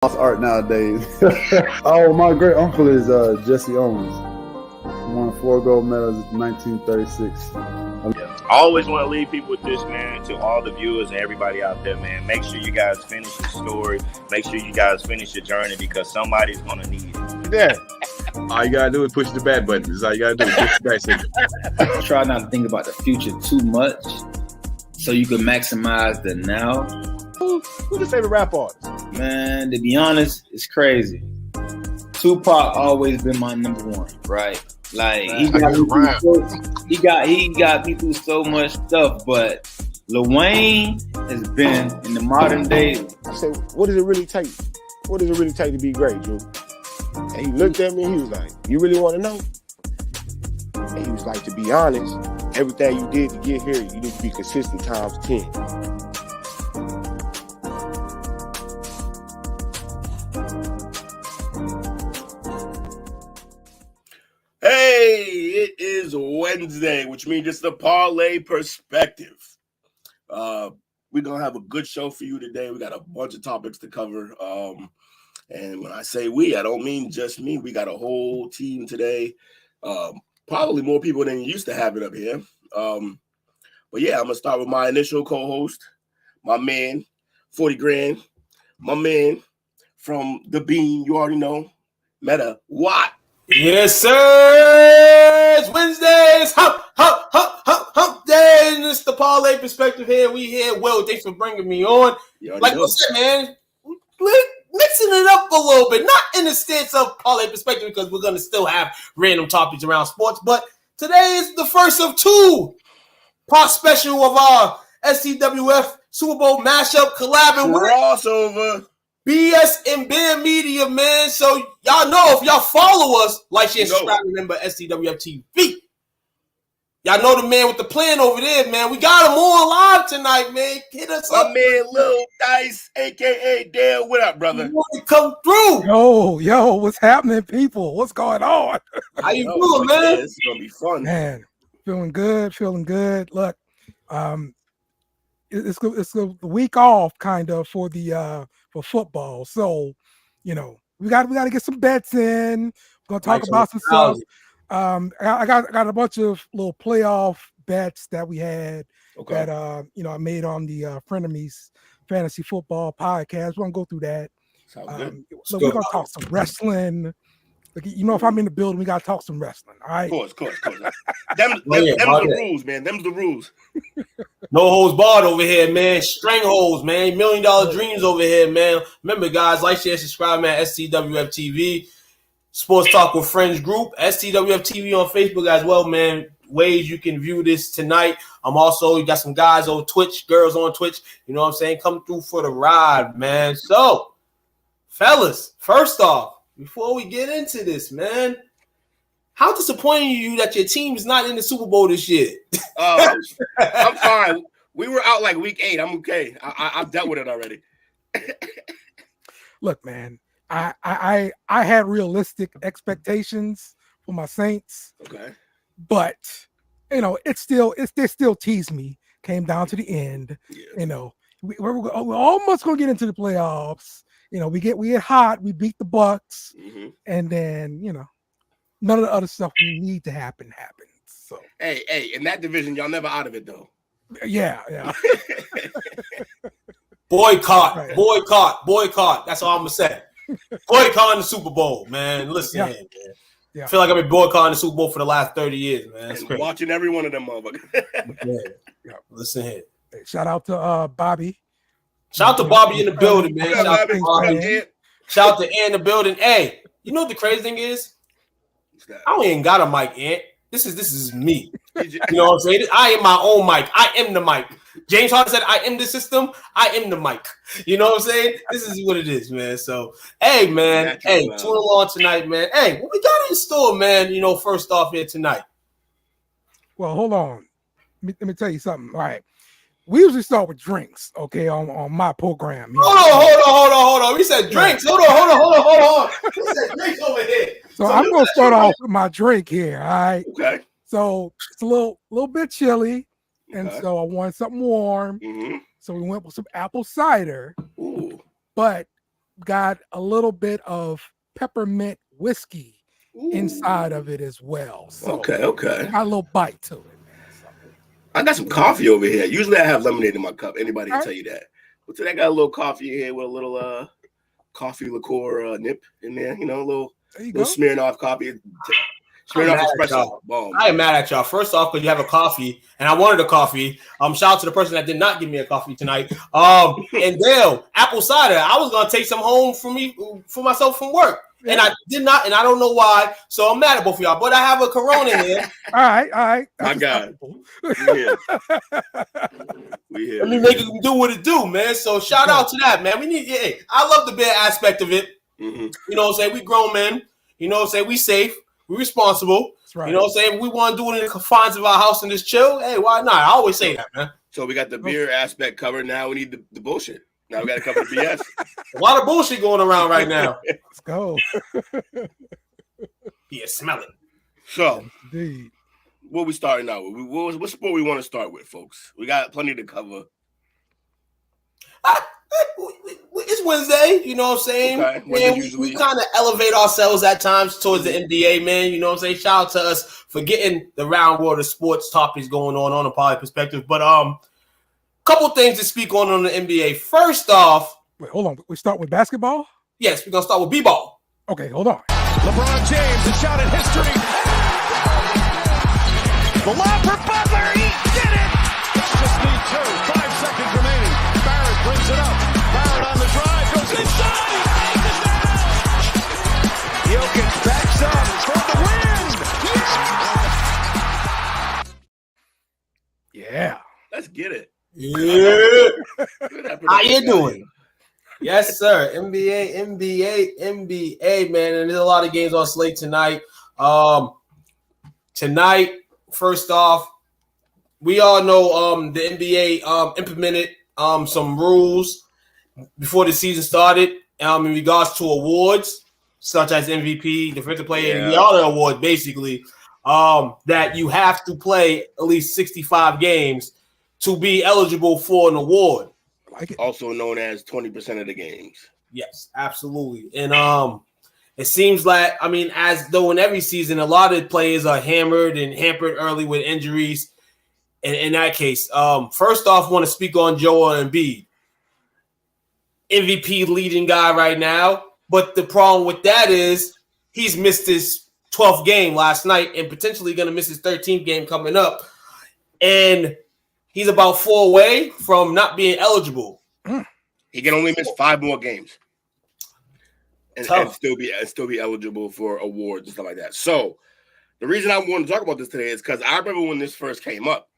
lost art nowadays. Oh, my great uncle is Jesse Owens. He won 4 gold medals in 1936. I always want to leave people with this, man, to all the viewers and everybody out there, man. Make sure you guys finish your story. Make sure you guys finish your journey because somebody's going to need it. Yeah. All you got to do is push the back button. That's all you got to do is push the back signal. Try not to think about the future too much so you can maximize the now. Who's your favorite rap artist? Man, to be honest, it's crazy. Tupac always been my number one, right? Like he got me through so much stuff, but Lviii has been in the modern day. I said, what does it really take? What does it really take to be great, Drew? And he looked at me and he was like, you really want to know? And he was like, to be honest, everything you did to get here, you need to be consistent times 10. Hey, it is Wednesday, which means it's the Parlay Perspective. We're going to have a good show for you today. We got a bunch of topics to cover. And when I say we, I don't mean just me. We got a whole team today. Probably more people than you used to have it up here. But yeah, I'm going to start with my initial co-host, my man, 40 grand, my man from the Bean, you already know, Meta Watt. Yes, sir. It's Wednesdays. Hump day. And it's the Parlay Perspective here. We here. Will, thanks for bringing me on. Like I said, man, mixing it up a little bit. Not in the stance of Parlay Perspective because we're going to still have random topics around sports. But today is the first of 2 part special of our STWF Super Bowl mashup collabing with crossover. BS and Bear Media, man. So y'all know if y'all follow us, like, share, subscribe, remember STWF TV. Y'all know the man with the plan over there, man. We got him on live tonight, man. Hit us up. My man, Lil Dice, a.k.a. Dale. What up, brother? You want to come through? Yo, what's happening, people? What's going on? How you doing, man? Yeah, this is going to be fun. Man, feeling good. Look, it's the week off, kind of, for football. So, you know, we got to get some bets in. We're gonna talk about some stuff. I got a bunch of little playoff bets that we had that I made on the Frenemies Fantasy Football podcast. We're gonna go through that. Look, we're gonna talk some wrestling. Like, if I'm in the building, we gotta talk some wrestling. All right. Of course. Them's the rules, man. Them's the rules. No holds barred over here, man. Strangleholds, man. $1 million dreams over here, man. Remember, guys, like, share, subscribe, man. STWF TV, Sports Talk with Friends group, STWF TV on Facebook as well, man. Ways you can view this tonight. You got some guys on Twitch, girls on Twitch. You know what I'm saying? Come through for the ride, man. So, fellas, first off, before we get into this, man, how disappointing are you that your team is not in the Super Bowl this year? I'm fine. We were out like week 8. I'm okay. I've dealt with it already. Look, man, I had realistic expectations for my Saints. Okay. But, they still teased me. Came down to the end. Yeah. We're almost going to get into the playoffs. We get hot. We beat the Bucks. Mm-hmm. And then, none of the other stuff we need to happen happens. So hey, in that division, y'all never out of it though. Yeah. Boycott. That's all I'm gonna say. Boycotting the Super Bowl, man. Listen here, man. Yeah. I feel like I've been boycotting the Super Bowl for the last 30 years, man. That's crazy. Watching every one of them motherfuckers. Yeah. Listen here. Hey, shout out to Bobby. Shout out to Bobby in the building, man. Shout out to Bobby. Shout out to Ant in the building. Hey, you know what the crazy thing is? I don't even got a mic, Ant. This is me. You know what I'm saying? I am my own mic. I am the mic. James Harden said, I am the system. I am the mic. You know what I'm saying? This is what it is, man. So, hey, man. Hey, tune along tonight, man. Hey, what we got in store, man? First off here tonight. Well, hold on. Let me tell you something. All right. We usually start with drinks, okay, on my program. Hold on. We said drinks. Hold on. We said drinks over here. So I'm going to start off with my drink here, all right? Okay. So it's a little bit chilly, and so I wanted something warm. Mm-hmm. So we went with some apple cider. Ooh. But got a little bit of peppermint whiskey inside of it as well. So Okay. got a little bite to it, man. So, I got some coffee over here. Usually I have lemonade in my cup. Anybody can All tell you that. But today I got a little coffee in here with a little coffee liqueur nip in there. You know, a little Smirnoff coffee. Smirnoff espresso. Boom. I am mad at y'all. First off, because you have a coffee, and I wanted a coffee. Shout out to the person that did not give me a coffee tonight. And Dale, apple cider. I was gonna take some home for myself from work. And I did not, and I don't know why. So I'm mad at both of y'all. But I have a Corona here. All right. My God. We here. Let me make it do what it do, man. So shout out to that, man. We need. Yeah, I love the beer aspect of it. Mm-hmm. You know what I'm saying? We grown men. You know what I'm saying? We safe. We responsible. That's right. You know what I'm saying? We want to do it in the confines of our house and just chill. Hey, why not? I always say that, man. So we got the beer aspect covered. Now we need the bullshit. Now we got to cover the BS. A lot of bullshit going around right now. Let's go. Yeah, smell it. So, Indeed. what we starting out with? What sport we want to start with, folks? We got plenty to cover. It's Wednesday, you know what I'm saying? Okay. Man, we kind of elevate ourselves at times towards the NBA, man. You know what I'm saying? Shout out to us for getting the round world of sports topics going on a poly perspective. But couple things to speak on the NBA. First off, wait, hold on. We start with basketball? Yes, we're gonna start with b-ball. Okay, hold on. LeBron James, a shot at history. The lob for Butler, he did it! Just need 2, 5 seconds remaining. Barrett brings it up. Barrett on the drive, goes inside, he makes it down! Jokic backs up for the win! Yeah. Let's get it. Yeah. How you doing? Yes, sir. NBA, man. And there's a lot of games on slate tonight. Tonight, first off, we all know the NBA implemented some rules before the season started in regards to awards such as MVP, Defensive Player, and the other awards, basically, that you have to play at least 65 games to be eligible for an award. Like it. Also known as 20% of the games. Yes, absolutely. And it seems like, as though in every season, a lot of players are hammered and hampered early with injuries. And in that case, first off, I want to speak on Joel Embiid. MVP leading guy right now. But the problem with that is he's missed his 12th game last night and potentially going to miss his 13th game coming up. And he's about 4 away from not being eligible. He can only miss 5 more games, and still be eligible for awards and stuff like that. So, the reason I want to talk about this today is because I remember when this first came up,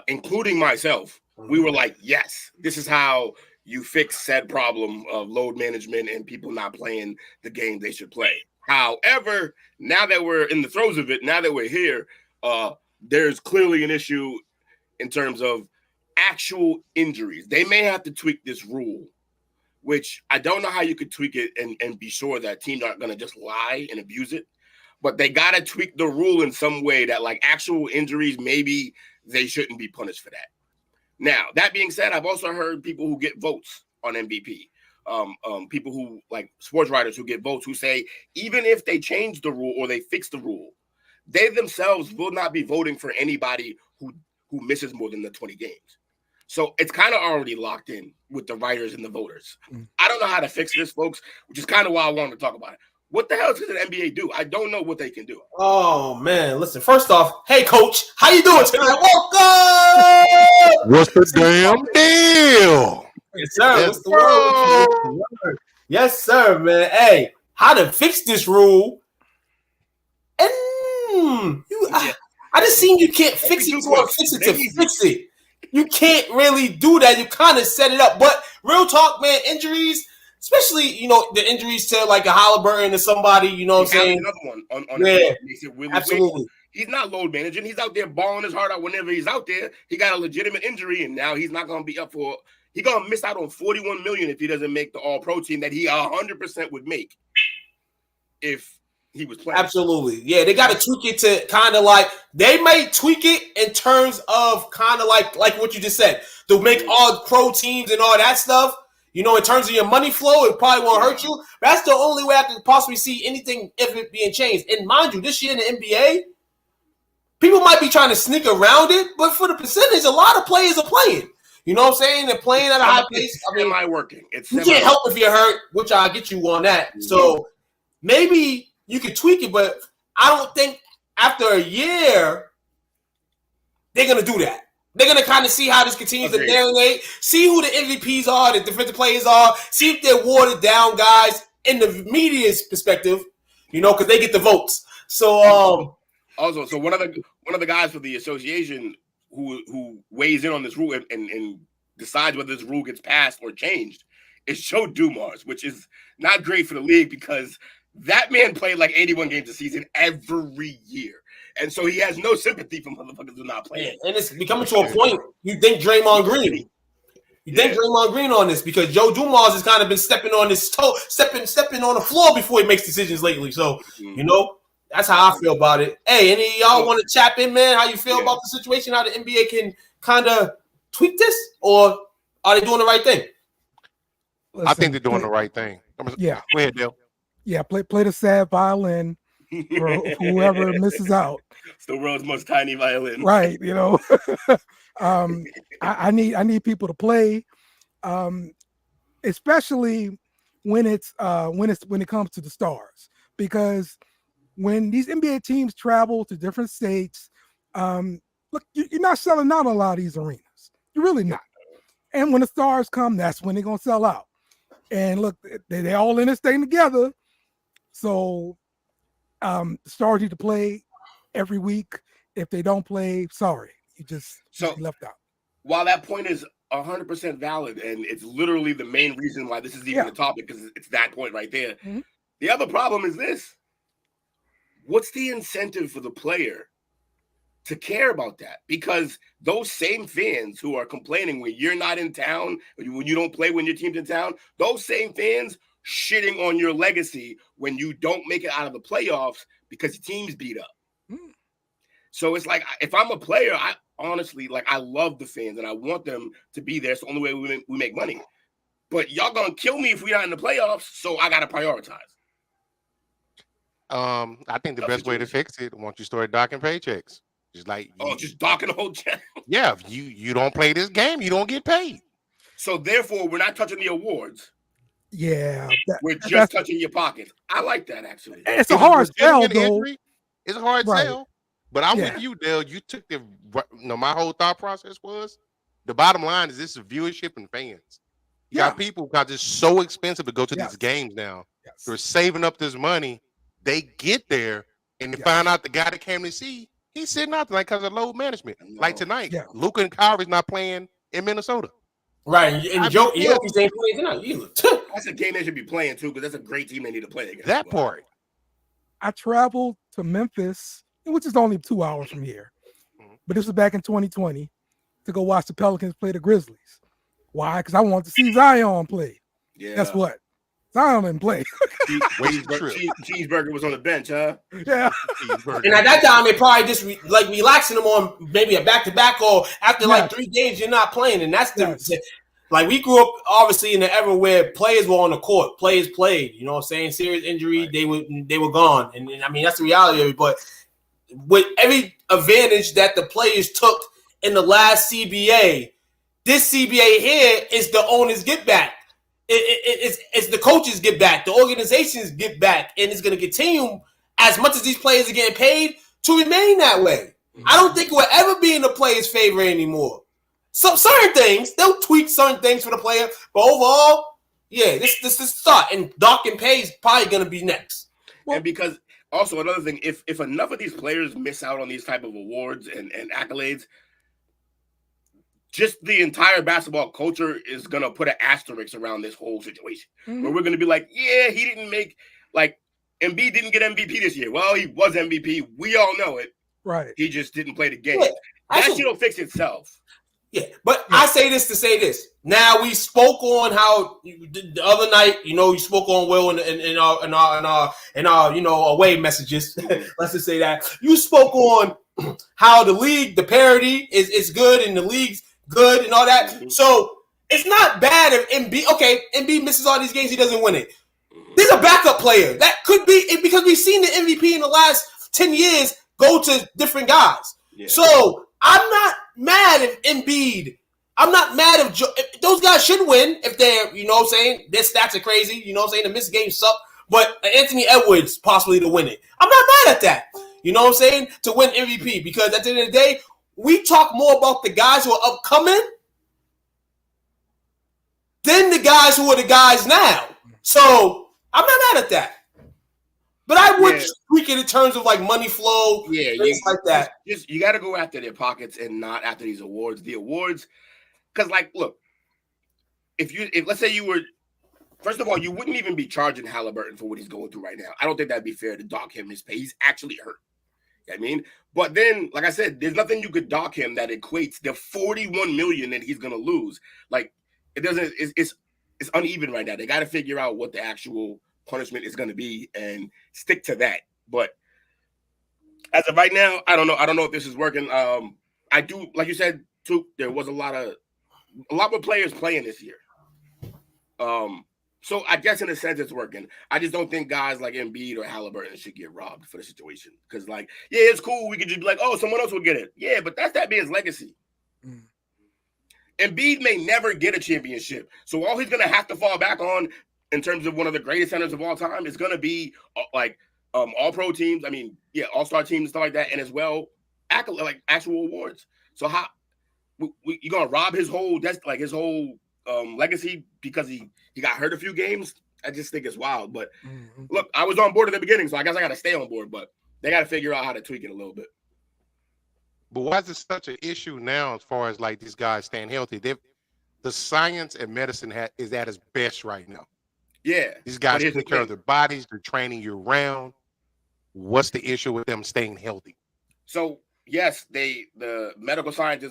including myself, we were like, "Yes, this is how you fix said problem of load management and people not playing the game they should play." However, now that we're in the throes of it, now that we're here, there's clearly an issue in terms of actual injuries. They may have to tweak this rule, which I don't know how you could tweak it and be sure that teams aren't going to just lie and abuse it. But they got to tweak the rule in some way that, like, actual injuries, maybe they shouldn't be punished for that. Now, that being said, I've also heard people who get votes on MVP. People who, like sports writers who get votes, who say even if they change the rule or they fix the rule, they themselves will not be voting for anybody who misses more than the 20 games. So it's kind of already locked in with the writers and the voters. I don't know how to fix this, folks, which is kind of why I wanted to talk about it. What the hell does the NBA do? I don't know what they can do. Oh, man. Listen, first off, hey, Coach, how you doing tonight? Welcome! What's the damn deal? Yes, sir. What's the word? Yes, sir, man. Hey, how to fix this rule? And I just seen you can't fix it to fix it to fix it. You can't really do that. You kind of set it up. But real talk, man, injuries, especially, the injuries to like a Halliburton or somebody, you know what I'm saying? Another one on the makes it really absolutely. Weird. He's not load managing. He's out there balling his heart out whenever he's out there. He got a legitimate injury, and now he's not going to be up for – he's going to miss out on $41 million if he doesn't make the all-pro team that he 100% would make if he was playing. Absolutely. Yeah, they got to tweak it to kind of like – they may tweak it in terms of kind of like what you just said, to make all pro teams and all that stuff. You know, in terms of your money flow, it probably won't hurt you. But that's the only way I can possibly see anything if it being changed. And mind you, this year in the NBA, people might be trying to sneak around it, but for the percentage, a lot of players are playing. You know what I'm saying? They're playing at a high pace. I mean, working. You can't help if you're hurt, which I'll get you on that. So maybe you could tweak it, but I don't think after a year they're going to do that. They're going to kind of see how this continues to marinate, see who the MVPs are, the defensive players are, see if they're watered down guys in the media's perspective, you know, because they get the votes. So also, so one of the guys for the association who weighs in on this rule and decides whether this rule gets passed or changed is Joe Dumars, which is not great for the league because that man played like 81 games a season every year. And so he has no sympathy for motherfuckers who are not playing. And it's becoming to a point you think Draymond Green. You think Draymond Green on this because Joe Dumars has kind of been stepping on his toe, stepping on the floor before he makes decisions lately. So, you know, that's how I feel about it. Hey, any of y'all want to chap in, man? How you feel about the situation? How the NBA can kind of tweak this? Or are they doing the right thing? I think they're doing the right thing. Yeah. Go ahead, Dale. Yeah, play the sad violin for whoever misses out. It's the world's most tiny violin. Right, you know. I need people to play, especially when it comes to the stars, because when these NBA teams travel to different states, look, you're not selling out a lot of these arenas. You're really not. And when the stars come, that's when they're gonna sell out. And look, they all in this thing together. So the stars need to play every week. If they don't play, sorry, you left out. While that point is 100% valid, and it's literally the main reason why this is even a topic, because it's that point right there. Mm-hmm. The other problem is this. What's the incentive for the player to care about that? Because those same fans who are complaining when you're not in town, when you don't play when your team's in town, those same fans shitting on your legacy when you don't make it out of the playoffs because your team's beat up. Mm. So it's like, if I'm a player, I honestly, like, I love the fans and I want them to be there. It's the only way we make money. But y'all gonna kill me if we're not in the playoffs, so I gotta prioritize. I think the best way to fix it, once you start docking paychecks, just like just docking the whole check. Yeah, if you don't play this game, you don't get paid. So therefore, we're not touching the awards. Yeah, we're just touching your pockets. I like that actually. It's a hard sell, though. It's a hard sell, but I'm with you, Dale. You took my whole thought process was the bottom line is this is viewership and fans. You got people because it's so expensive to go to these games now. Yes. They're saving up this money. They get there and they find out the guy that came to see, he's sitting out there because of load management. Like tonight, Luka and Kyrie's not playing in Minnesota. Right, and Jokic ain't playing tonight either. That's a game they should be playing too, because that's a great team they need to play against. That part. I traveled to Memphis, which is only 2 hours from here, but this was back in 2020 to go watch the Pelicans play the Grizzlies. Why? Because I wanted to see Zion play. Yeah. Guess what? Zion didn't play. Cheeseburger was on the bench, huh? Yeah. And at that time, it probably just relaxing them on maybe a back-to-back, or after like 3 games, you're not playing. And that's the like, we grew up obviously in the era where players were on the court, players played. You know what I'm saying? Serious injury, they were gone. And I mean, that's the reality of it. But with every advantage that the players took in the last CBA, this CBA here is the owners get back. It's the coaches get back, the organizations get back, and it's going to continue as much as these players are getting paid to remain that way. I don't think it will ever be in the players' favor anymore. So certain things, they'll tweak certain things for the player, but overall, this start, and docking pay is probably going to be next. And because also another thing, if enough of these players miss out on these type of awards and accolades, just the entire basketball culture is going to put an asterisk around this whole situation. Mm-hmm. Where we're going to be like, he didn't make, like, Embiid didn't get MVP this year. Well, he was MVP. We all know it. Right. He just didn't play the game. Yeah, that shit will fix itself. Yeah, but I say this to say this. Now, we spoke on how the other night, you spoke on Will in our away messages. Let's just say that. You spoke on how the league, the parity is good and the league's good and all that. So it's not bad if Embiid misses all these games, he doesn't win it. He's a backup player. That could be because we've seen the MVP in the last 10 years go to different guys. Yeah. So I'm not mad if Embiid. I'm not mad if those guys should win if they're, you know what I'm saying, their stats are crazy. You know what I'm saying? The missed games suck. But Anthony Edwards possibly to win it. I'm not mad at that. You know what I'm saying? To win MVP. Because at the end of the day, we talk more about the guys who are upcoming than the guys who are the guys now. So I'm not mad at that. But I would tweak it in terms of like money flow, things like that. You got to go after their pockets and not after these awards. The awards, because like, look, if let's say you were, first of all, you wouldn't even be charging Halliburton for what he's going through right now. I don't think that'd be fair to dock him his pay. He's actually hurt. You know what I mean? But then, like I said, there's nothing you could dock him that equates the $41 million that he's gonna lose. Like it doesn't. It's uneven right now. They got to figure out what the actual punishment is going to be and stick to that. But as of right now, I don't know. I don't know if this is working. I do, like you said, too. There was a lot more players playing this year. So I guess in a sense it's working. I just don't think guys like Embiid or Halliburton should get robbed for the situation. Because like, yeah, it's cool. We could just be like, oh, someone else will get it. Yeah, but that's that man's legacy. Embiid may never get a championship. So all he's going to have to fall back on in terms of one of the greatest centers of all time is going to be like all-pro teams. I mean, yeah, all-star teams and stuff like that. And as well, like actual awards. So how you going to rob his whole legacy because he got hurt a few games? I just think it's wild. But look, I was on board at the beginning, so I guess I got to stay on board. But they got to figure out how to tweak it a little bit. But why is it such an issue now as far as like these guys staying healthy? The science and medicine is at its best right now. Yeah. These guys take care of their bodies. They're training year round. What's the issue with them staying healthy? So, yes, the medical science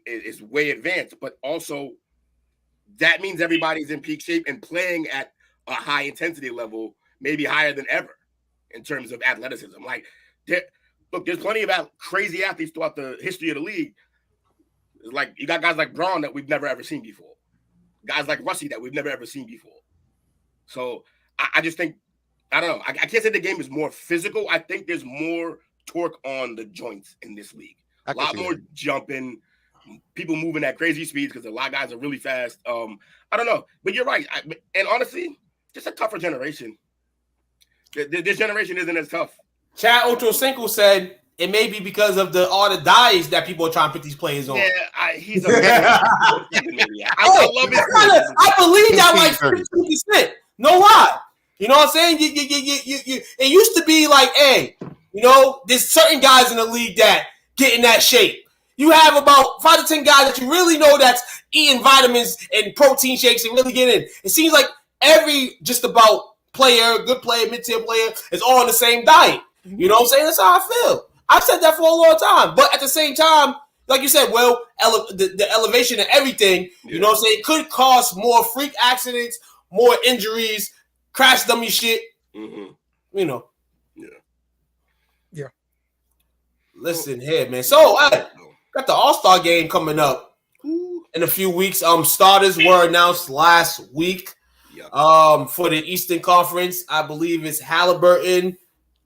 is way advanced, but also that means everybody's in peak shape and playing at a high intensity level, maybe higher than ever in terms of athleticism. Like, look, there's plenty of crazy athletes throughout the history of the league. Like, you got guys like Braun that we've never ever seen before. Guys like Russie that we've never ever seen before. So I just think, I don't know. I can't say the game is more physical. I think there's more torque on the joints in this league. A lot more jumping, people moving at crazy speeds because a lot of guys are really fast. I don't know. But you're right. And honestly, just a tougher generation. This generation isn't as tough. Chad Ochocinco said it may be because of all the diets that people are trying to put these players on. Yeah, he's a I love it. I believe that like 50%. No lie. You know what I'm saying? It used to be like, hey, you know, there's certain guys in the league that get in that shape. You have about 5 to 10 guys that you really know that's eating vitamins and protein shakes and really get in. It seems like every just about player, good player, mid-tier player is all on the same diet. You know what I'm saying? That's how I feel. I've said that for a long time. But at the same time, like you said, well, the elevation and everything, you know what I'm saying, could cause more freak accidents, more injuries, crash dummy shit. You know. Yeah. Listen here, man. So I got the All-Star game coming up in a few weeks. Starters were announced last week. For the Eastern Conference, I believe it's Halliburton,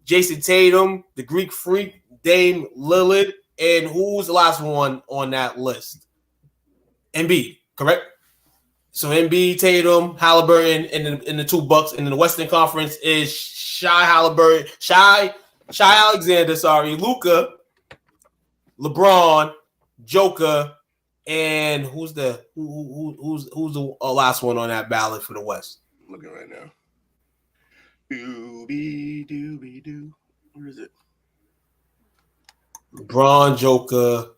Jason Tatum, the Greek Freak, Dame Lillard, and who's the last one on that list? Embiid, correct? So Embiid, Tatum, Halliburton, and the 2 Bucks. And in the Western Conference is Shai Alexander, Luka, LeBron, Joker, and who's the last one on that ballot for the West? I'm looking right now. Doo-be-doo-be-doo. Where is it? LeBron, Joker,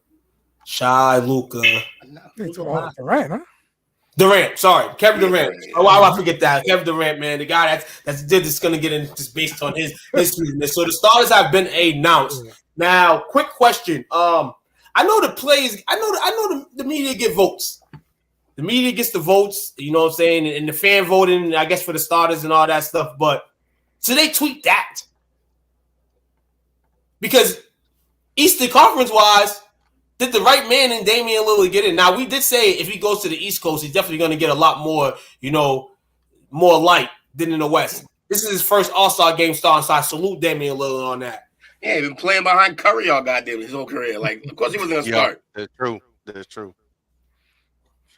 Shai, Luka. Durant, huh? Durant, sorry, Kevin Durant. Oh, why I forget that? Kevin Durant, man, the guy that's going to get in just based on his season. So the starters have been announced. Now, quick question. I know the players. I know the media get votes. The media gets the votes. You know what I'm saying, and the fan voting. I guess for the starters and all that stuff. But so they tweet that because Eastern Conference wise, Did the right man in Damian Lillard get in? Now, we did say if he goes to the East Coast, he's definitely going to get a lot more, more light than in the West. This is his first All-Star game starting, so I salute Damian Lillard on that. Yeah, he's been playing behind Curry all goddamn his whole career. Like, of course he wasn't going to start. That's true. That's true.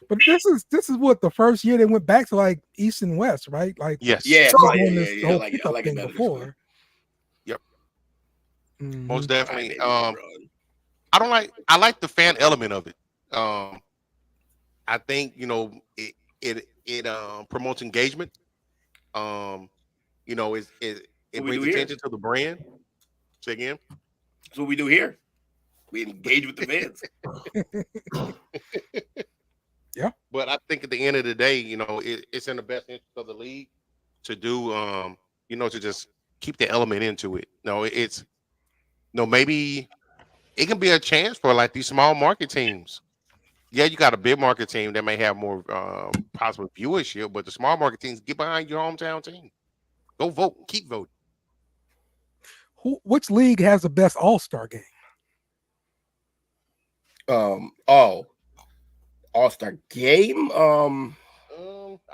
But this is what the first year they went back to like East and West, right? Like Yes. Yeah, Trump yeah, won yeah, this yeah. whole I pickup like it thing better before. Yep. Mhm. Most definitely. Right, I like the fan element of it. I think it promotes engagement. It brings attention to the brand. Say again. That's what we do here. We engage with the fans. Yeah. But I think at the end of the day, it's in the best interest of the league to do, to just keep the element into it. Maybe it can be a chance for like these small market teams. Yeah, you got a big market team that may have more possible viewership, but the small market teams, get behind your hometown team. Go vote. Keep voting. Which league has the best All-Star game? All-Star game. I'd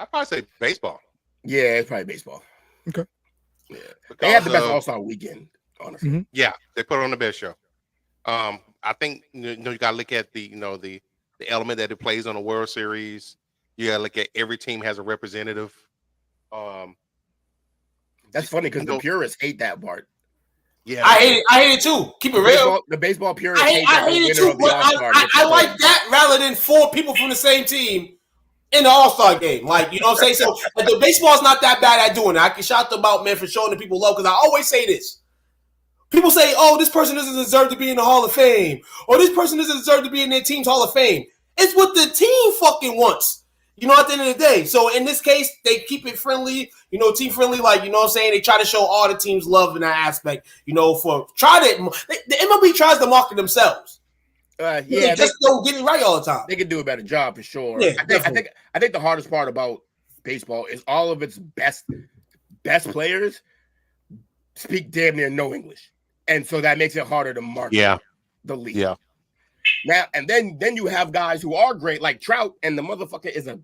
probably say baseball. Yeah, it's probably baseball. Okay. Yeah, they have the best All-Star weekend, honestly. Mm-hmm. Yeah, they put on the best show. I think you gotta look at the element that it plays on the World Series. You gotta look at every team has a representative. That's funny because the purists hate that part. Yeah, I hate it too. Keep it real. The baseball purists I hate it too, but I like that rather than 4 people from the same team in the All-Star game. Like, you know what I'm saying? So the baseball's not that bad at doing it. I can shout them out, man, for showing the people love, because I always say this. People say, oh, this person doesn't deserve to be in the Hall of Fame, or this person doesn't deserve to be in their team's Hall of Fame. It's what the team fucking wants. At the end of the day. So in this case, they keep it friendly, team friendly, like, you know what I'm saying? They try to show all the teams love in that aspect, the MLB tries to market themselves. They just don't get it right all the time. They can do a better job for sure. Yeah, I think the hardest part about baseball is all of its best players speak damn near no English. And so that makes it harder to market the league. Yeah. Now and then you have guys who are great, like Trout, and the motherfucker is a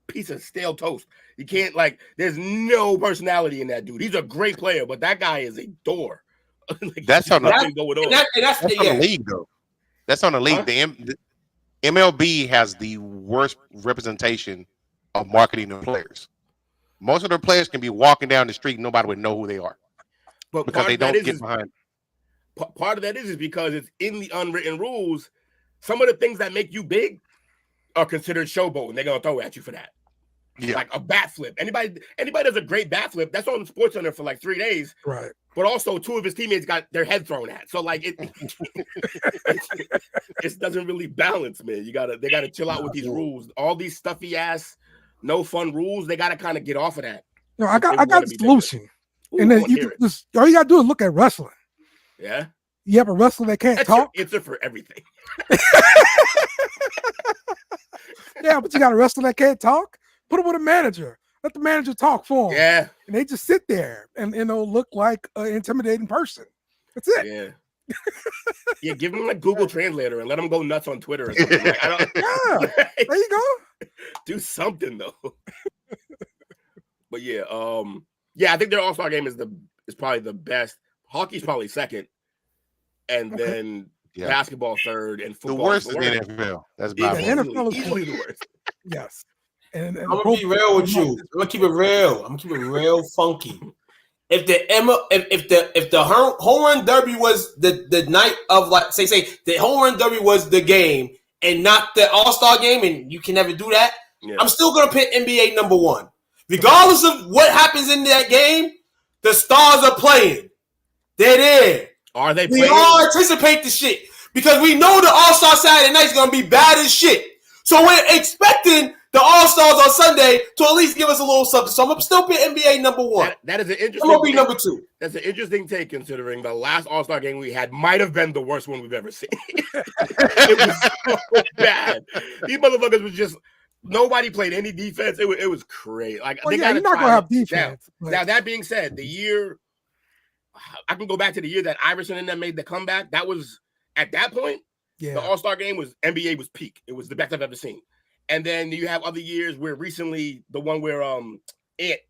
piece of stale toast. You can't there's no personality in that dude. He's a great player, but that guy is a door. That's on nothing going on. That's on the league, though. That's on the league. Huh? The MLB has the worst representation of marketing their players. Most of their players can be walking down the street, nobody would know who they are, but because they don't get behind. Part of that is because it's in the unwritten rules. Some of the things that make you big are considered showboating. They're gonna throw at you for that. Yeah. Like a bat flip. Anybody does a great bat flip, that's on SportsCenter for like 3 days. Right. But also 2 of his teammates got their head thrown at. So like it doesn't really balance, man. They gotta chill out with these rules. All these stuffy ass, no fun rules. They gotta kind of get off of that. I got a solution. And then you just all you gotta do is look at wrestling. Yeah. You have a wrestler that can't talk. It's for everything. Yeah, but you got a wrestler that can't talk. Put him with a manager. Let the manager talk for him. Yeah. And they just sit there and look like an intimidating person. That's it. Yeah. Yeah, give him like Google Translator and let him go nuts on Twitter or something. Yeah. There you go. Do something though. But yeah, I think their All-Star game is probably the best. Hockey's probably second, and then basketball third, and football. The worst is the NFL. That's about easily the worst. Yes. And I'm gonna be real with you. I'm gonna keep it real. I'm gonna keep it real funky. If the home run derby was the night of, like, say the home run derby was the game and not the All-Star game, and you can never do that, I'm still gonna pick NBA number 1. Regardless of what happens in that game, the stars are playing. They're there. Are they playing? We all anticipate the shit because we know the All-Star Saturday night is going to be bad as shit. So we're expecting the All-Stars on Sunday to at least give us a little something. So I'm going to still pick NBA number 1. That is an interesting MLB number 2. That's an interesting take, considering the last All-Star game we had might have been the worst one we've ever seen. It was so bad. These motherfuckers was just... Nobody played any defense. It was crazy. Like, you're not gonna have defense. Now that being said, the year I can go back to the year that Iverson and them made the comeback. That was, at that point, Yeah. The All-Star game was NBA was peak. It was the best I've ever seen. And then you have other years where recently the one where Ant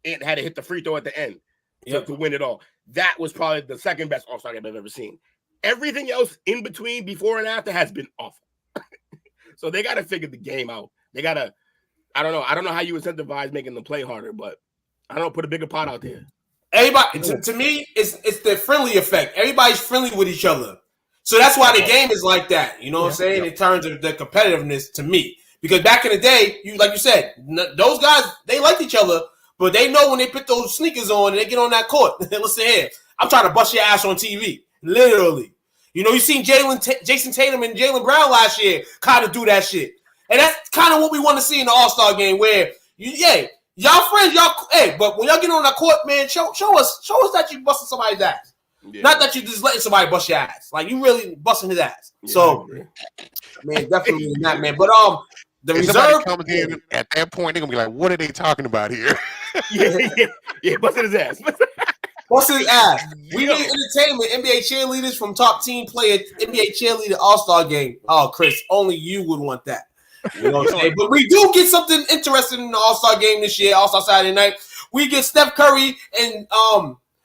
had to hit the free throw at the end to win it all. That was probably the second best All-Star game I've ever seen. Everything else in between, before and after, has been awful. So they got to figure the game out. They got to, I don't know how you incentivize making them play harder, but I don't know, put a bigger pot out there. Everybody, to me, it's the friendly effect. Everybody's friendly with each other. So that's why the game is like that. You know what I'm saying? In terms of the competitiveness to me. Because back in the day, like you said, those guys, they liked each other, but they know when they put those sneakers on and they get on that court. Listen here, I'm trying to bust your ass on TV. Literally. You know, you seen Jason Tatum and Jaylen Brown last year kind of do that shit. And that's kind of what we want to see in the All-Star game where, y'all friends, but when y'all get on that court, man, show us that you busting somebody's ass. Yeah. Not that you just letting somebody bust your ass. Like, you really busting his ass. Yeah, so, man, definitely not, man. But the if reserve comes in at that point, they're gonna be like, "What are they talking about here?" yeah, busting his ass. Busting his ass. We need entertainment. NBA cheerleaders from top team play at NBA cheerleader All-Star game. Oh, Chris, only you would want that. You know what I'm saying? But we do get something interesting in the All-Star game this year, All-Star Saturday night. We get Steph Curry and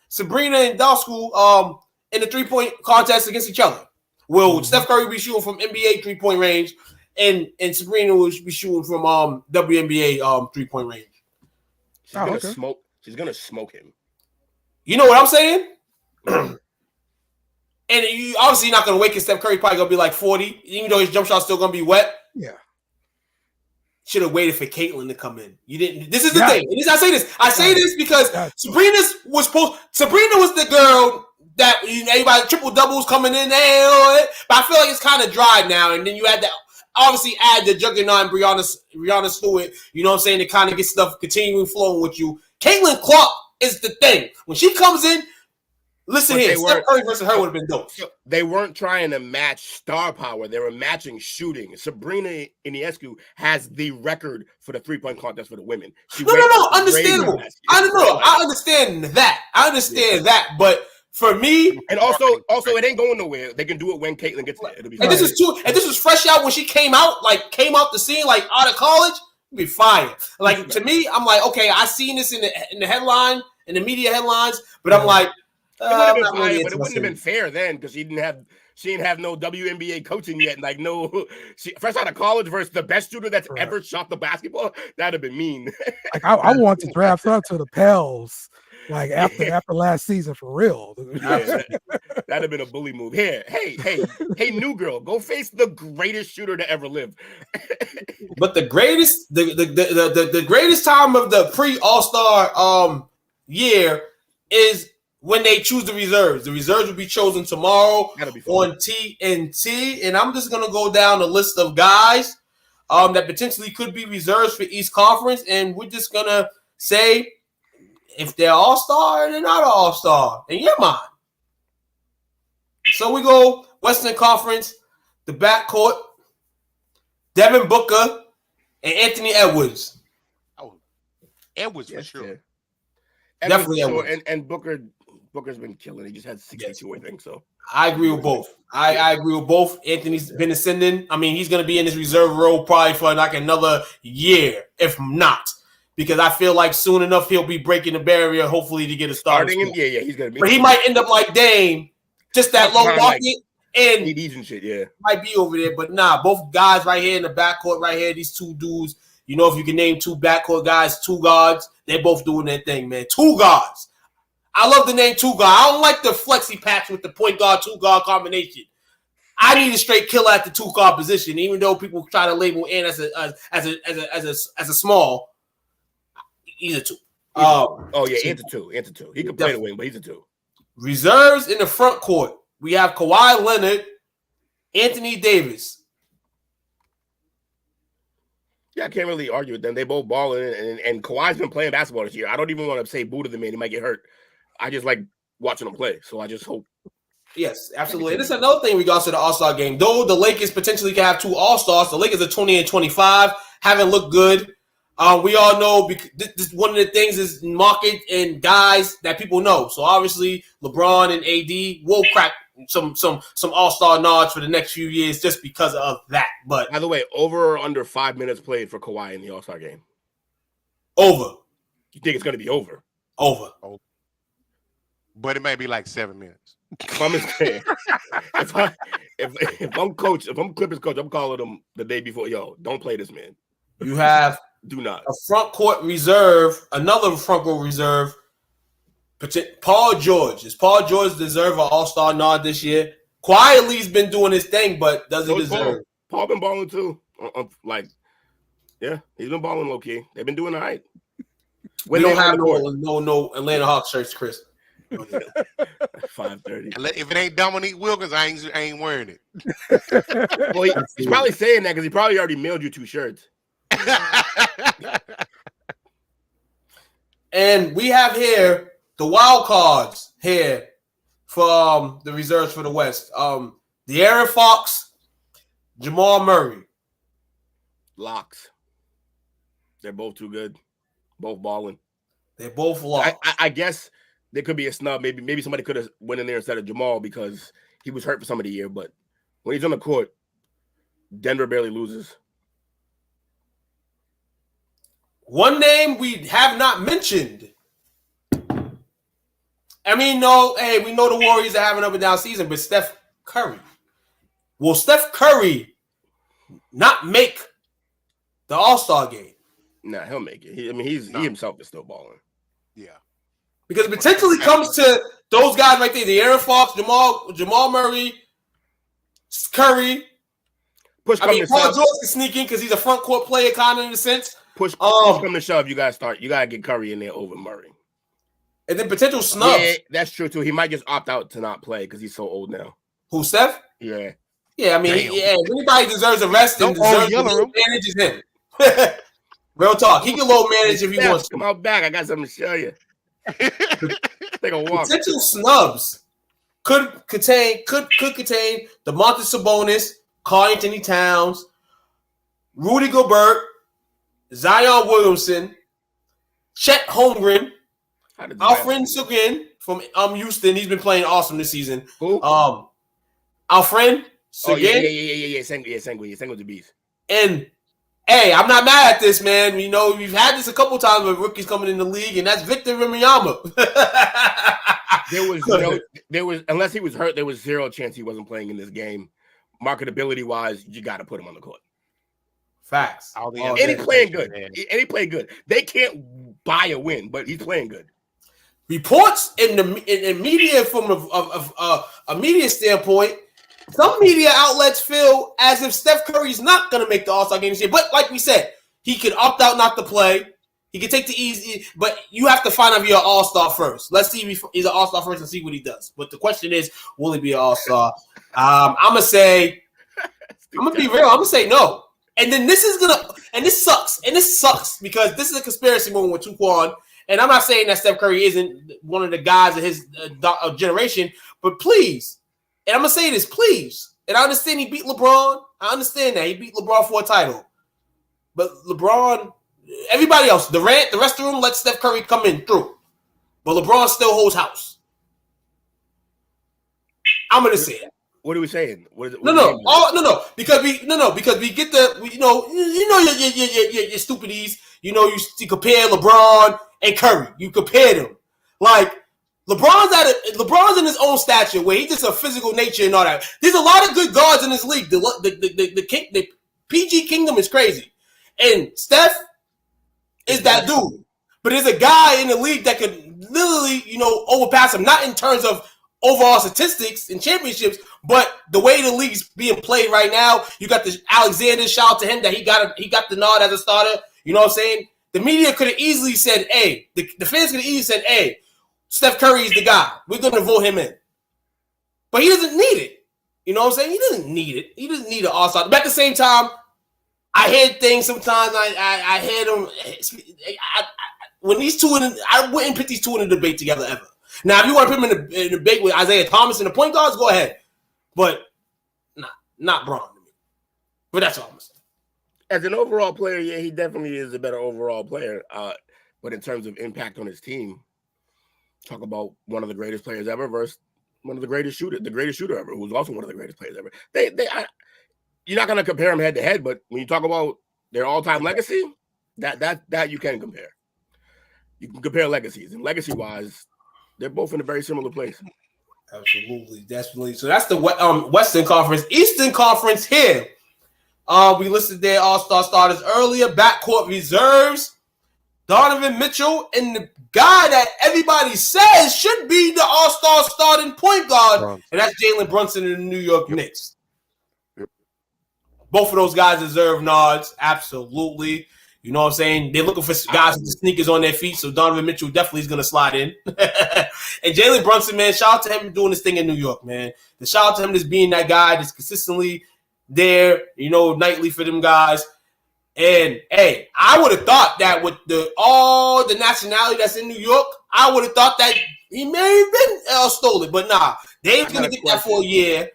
Sabrina and Dosku in the three-point contest against each other. Will Steph Curry be shooting from NBA three-point range, and Sabrina will be shooting from WNBA three-point range. She's gonna smoke him. You know what I'm saying? And you obviously not gonna wake Steph Curry. Probably gonna be like 40, even though his jump shot's still gonna be wet. Yeah. Should have waited for Caitlyn to come in. You didn't. This is the thing. I say this. I say this because Sabrina was the girl that everybody triple doubles coming in there. But I feel like it's kind of dry now. And then you had that. Obviously, add the juggernaut and Brianna Stewart. You know what I'm saying? To kind of get stuff continuing flowing with you. Caitlyn Clark is the thing. When she comes in, listen here. Steph Curry versus her would have been dope. They weren't trying to match star power. They were matching shooting. Sabrina Ionescu has the record for the three-point contest for the women. No. Understandable. I understand that. But for me, and also, it ain't going nowhere. They can do it when Caitlyn gets there. It'll be fine. And this was fresh out when she came out the scene, like out of college. It'd be fire. Like to me, I'm like, okay, I seen this in the headline, in the media headlines, but I'm like. But it wouldn't have been fair then because she didn't have no WNBA coaching yet. Like she fresh out of college versus the best shooter that's ever shot the basketball. That'd have been mean. Like I want to draft her to the Pels. Like after last season for real. Yeah, that'd have been a bully move. Here, hey, new girl, go face the greatest shooter to ever live. But the greatest time of the pre-All-Star year is when they choose the reserves. The reserves will be chosen tomorrow on TNT. And I'm just going to go down the list of guys that potentially could be reserves for each conference. And we're just going to say if they're all-star or they're not all-star in your mind. So we go Western Conference, the backcourt, Devin Booker and Anthony Edwards. Oh, Edwards for sure. Yeah. Definitely Edwards. And Booker's been killing. He just had 62, I think. So I agree with both. I agree with both. Anthony's been ascending. I mean, he's going to be in his reserve role probably for like another year, if not, because I feel like soon enough he'll be breaking the barrier, hopefully to get a starting. Yeah, he's going to be. But he might end up like Dame, just that low market, and TDs and shit. Yeah, might be over there. But nah, both guys right here in the backcourt, right here, these two dudes. You know, if you can name two backcourt guys, two guards, they're both doing their thing, man. Two guards. I love the name two guard. I don't like the flexi patch with the point guard, two guard combination. I need a straight killer at the two guard position, even though people try to label Ant as a small. He's a two. Ant's a two. He can play the wing, but he's a two. Reserves in the front court. We have Kawhi Leonard, Anthony Davis. Yeah, I can't really argue with them. They both balling, and Kawhi's been playing basketball this year. I don't even want to say boo to the man. He might get hurt. I just like watching him play, so I just hope. Yes, absolutely. And this is another thing in regards to the All-Star game. Though the Lakers potentially can have two All-Stars, the Lakers are 20-25, haven't looked good. We all know this one of the things is market and guys that people know. So obviously LeBron and AD will crack some all-star nods for the next few years just because of that. But by the way, over or under 5 minutes played for Kawhi in the All-Star game? Over. You think it's going to be over? Over. But it may be like 7 minutes. If I'm Clippers coach, I'm calling them the day before. Yo, don't play this man. You have do not a front court reserve, another front court reserve. Paul George. Does Paul George deserve an all-star nod this year? Quietly, he's been doing his thing, but does he deserve? Paul been balling too. He's been balling low key. They've been doing all right. We don't have no Atlanta Hawks shirts, Chris. 5:30. If it ain't Dominique Wilkins, I ain't wearing it. Well, he's probably saying that because he probably already mailed you 2 shirts. And we have here the wild cards here for the reserves for the West. De'Aaron Fox, Jamal Murray. Locks. They're both too good. Both balling. They're both locked. I guess there could be a snub. Maybe somebody could have went in there instead of Jamal because he was hurt for some of the year. But when he's on the court, Denver barely loses. One name we have not mentioned. I mean, we know the Warriors are having an up and down season, but Steph Curry. Will Steph Curry not make the All-Star game? Nah, he'll make it. He himself is still balling. Yeah. Because it potentially comes to those guys right there, De'Aaron Fox, Jamal Murray, Curry. Paul George can sneak in because he's a front court player, kind of in a sense. Push come to shove, you gotta get Curry in there over Murray. And then potential snubs. Yeah, that's true too. He might just opt out to not play because he's so old now. Who, Steph? Yeah. Yeah, I mean, if anybody deserves a rest and deserves to manage is him. Real talk. He can low manage if he wants to. Come out back. I got something to show you. Take a walk. Potential snubs could contain DeMontis Sabonis, Karl Anthony Towns, Rudy Gobert, Zion Williamson, Chet Holmgren, Alfred Sengun from Houston. He's been playing awesome this season. Who? Alfred Sengun. Oh, yeah. Sengun's a beast. And hey, I'm not mad at this, man. You know, we've had this a couple times with rookies coming in the league, and that's Victor Wembanyama. there was unless he was hurt, there was zero chance he wasn't playing in this game. Marketability wise, you got to put him on the court. Facts. And he's playing good. They can't buy a win, but he's playing good. Reports in media from a media standpoint, some media outlets feel as if Steph Curry's not going to make the All-Star game this year. But like we said, he could opt out not to play. He can take the easy, but you have to find out if you're an All-Star first. Let's see if he's an All-Star first and see what he does. But the question is, will he be an All-Star? I'm going to be real. I'm going to say no. And then this sucks because this is a conspiracy moment with Tuquan. And I'm not saying that Steph Curry isn't one of the guys of his generation, but please, and I'm going to say this, please, and I understand he beat LeBron. I understand that. He beat LeBron for a title. But LeBron, everybody else, Durant, the rest of them, let Steph Curry come in through. But LeBron still holds house. I'm going to say that. What are we saying? Because we get your stupidities. You know, you compare LeBron and Curry. You compare them. Like LeBron's in his own stature where he's just a physical nature and all that. There's a lot of good guards in this league. The PG Kingdom is crazy, and Steph is that dude. But there's a guy in the league that could literally, overpass him. Not in terms of overall statistics and championships, but the way the league's being played right now, you got the Alexander, shout out to him that he got the nod as a starter. You know what I'm saying? The media could have easily said, hey, the fans could have easily said, hey, Steph Curry is the guy. We're going to vote him in. But he doesn't need it. You know what I'm saying? He doesn't need it. He doesn't need an all-star. But at the same time, I hear things sometimes. I hear them. When these two, I wouldn't put these two in a debate together ever. Now, if you want to put him in a debate with Isaiah Thomas and the point guards, go ahead. But not Bron to me. But that's all I'm saying. As an overall player, yeah, he definitely is a better overall player. But in terms of impact on his team, talk about one of the greatest players ever versus one of the greatest shooter ever, who's also one of the greatest players ever. You're not gonna compare them head to head, but when you talk about their all-time legacy, that you can compare. You can compare legacies, and legacy-wise, they're both in a very similar place. Absolutely, definitely. So that's the Western Conference. Eastern Conference here. We listed their all-star starters earlier. Backcourt reserves. Donovan Mitchell and the guy that everybody says should be the all-star starting point guard, and that's Jalen Brunson in the New York Knicks. Both of those guys deserve nods. Absolutely. You know what I'm saying? They're looking for guys with the sneakers on their feet, so Donovan Mitchell definitely is going to slide in. And Jalen Brunson, man, shout out to him doing this thing in New York, man. And shout out to him just being that guy that's consistently there, nightly for them guys. And, hey, I would have thought that with all the nationality that's in New York, I would have thought that he may have been stolen. But, nah, Dame's going to get that for a year.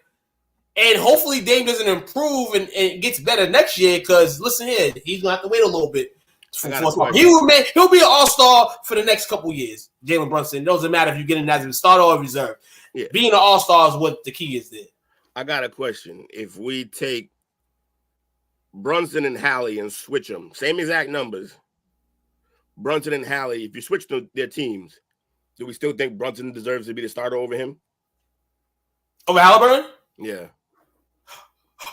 And hopefully Dame doesn't improve and gets better next year because, listen here, he's going to have to wait a little bit. He'll be an all-star for the next couple years, Jalen Brunson. It doesn't matter if you get him as a starter or a reserve. Yeah. Being an all-star is what the key is there. I got a question. If we take Brunson and Hallie and switch them, same exact numbers, Brunson and Hallie, if you switch their teams, do we still think Brunson deserves to be the starter over him? Over Halliburton? Yeah.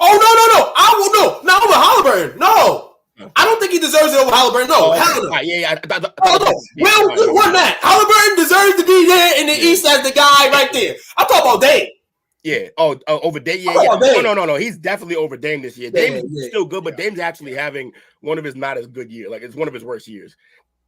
Oh, no. Not over Halliburton. No. I don't think he deserves it over Halliburton. No. We'll run that. Halliburton deserves to be there in the East as the guy right there. I'm talking about Dame. Yeah. Over Dame. Yeah. No. He's definitely over Dame this year. Dame's still good, but Dame's actually having one of his not as good years. Like, it's one of his worst years,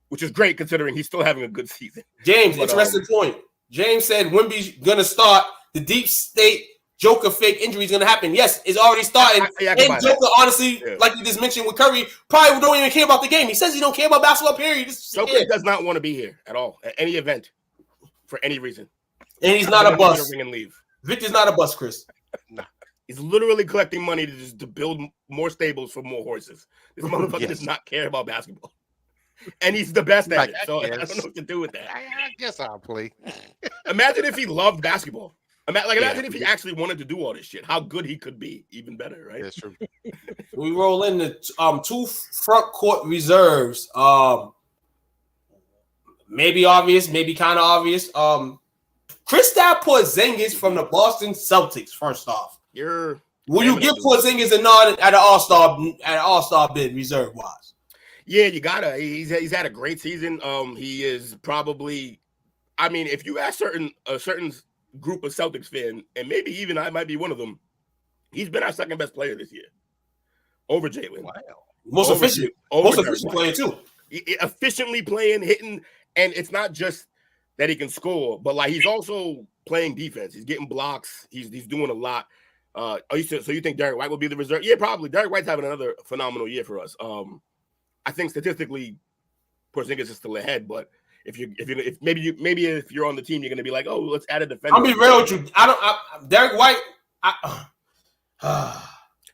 which is great considering he's still having a good season. James, interesting point. James said Wemby's going to start the deep state Joker fake injury is going to happen. Yes, it's already starting. And Joker, honestly, like you just mentioned with Curry, probably don't even care about the game. He says he don't care about basketball, period. Joker does not want to be here at all, at any event, for any reason. And he's not a bust. Ring and leave. Victor's not a bust, Chris. Nah. He's literally collecting money to build more stables for more horses. This motherfucker does not care about basketball. And he's the best at it. So I don't know what to do with that. I guess I'll play. Imagine if he loved basketball. Imagine if he actually wanted to do all this shit. How good he could be. Even better, right? That's true. We roll in the two front court reserves. Maybe obvious, maybe kind of obvious. Kristaps Porzingis from the Boston Celtics. First off, will you give Porzingis a nod at an all-star bid reserve wise? Yeah, you gotta. He's had a great season. He is probably. I mean, if you ask a certain group of Celtics fans, and maybe even I might be one of them, he's been our second best player this year, over Jalen. Wow, most efficient player too. Efficiently playing, hitting, and it's not just that he can score, but like he's also playing defense. He's getting blocks. He's doing a lot. So you think Derek White will be the reserve? Yeah, probably. Derek White's having another phenomenal year for us. I think statistically, Porzingis is still ahead, but if you're on the team, you're gonna be like, oh, let's add a defender. I'll be real with you. Derek White.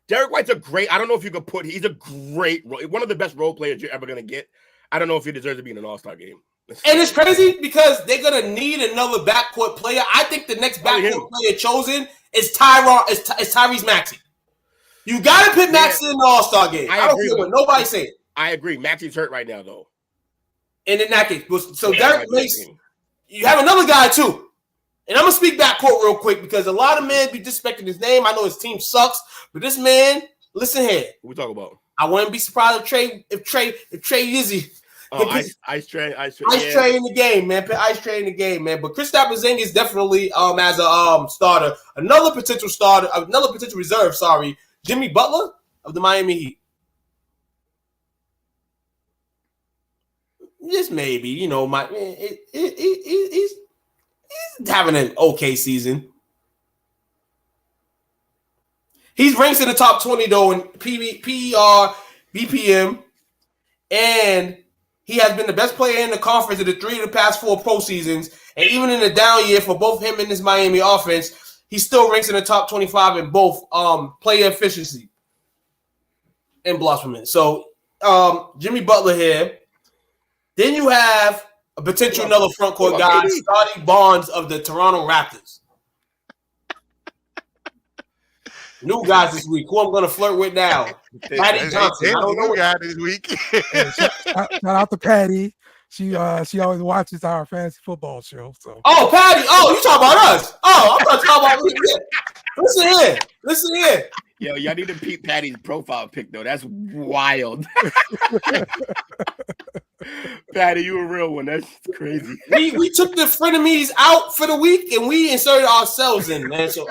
Derek White's a great. I don't know if you could put. He's a great, one of the best role players you're ever gonna get. I don't know if he deserves to be in an All-Star game. And it's crazy because they're gonna need another backcourt player. I think the next backcourt player chosen is Tyrese Maxey. You gotta put Maxey in the All-Star game. I don't care what nobody saying. I agree. Maxey's hurt right now, though. And in that case, so Derek Mace, you have another guy too. And I'm gonna speak backcourt real quick because a lot of men be disrespecting his name. I know his team sucks, but this man, listen here. What we talk about? I wouldn't be surprised if Trey Izzy. Ice Tray in the game, man. Put Ice Tray in the game, man. But Kristaps Porzingis definitely as a starter. Another potential reserve. Sorry, Jimmy Butler of the Miami Heat. Just maybe, he's having an okay season. He's ranked in the top 20 though in PER, BPM, and he has been the best player in the conference in the 3 of the past 4 pro seasons. And even in the down year for both him and his Miami offense, he still ranks in the top 25 in both player efficiency and blocks per minute. So Jimmy Butler here. Then you have a potential another front court guy, Scotty Barnes of the Toronto Raptors. New guys this week. Who I'm gonna flirt with now? Patty Johnson. I don't know New guy this week. Shout out to Patty. She always watches our fantasy football show. So. Oh, Patty. Oh, you talking about us? Oh, I'm talking about. Listen here. Yo, y'all need to peep Patty's profile pic though. That's wild. Patty, you a real one. That's crazy. We took the frenemies out for the week and we inserted ourselves in, man. So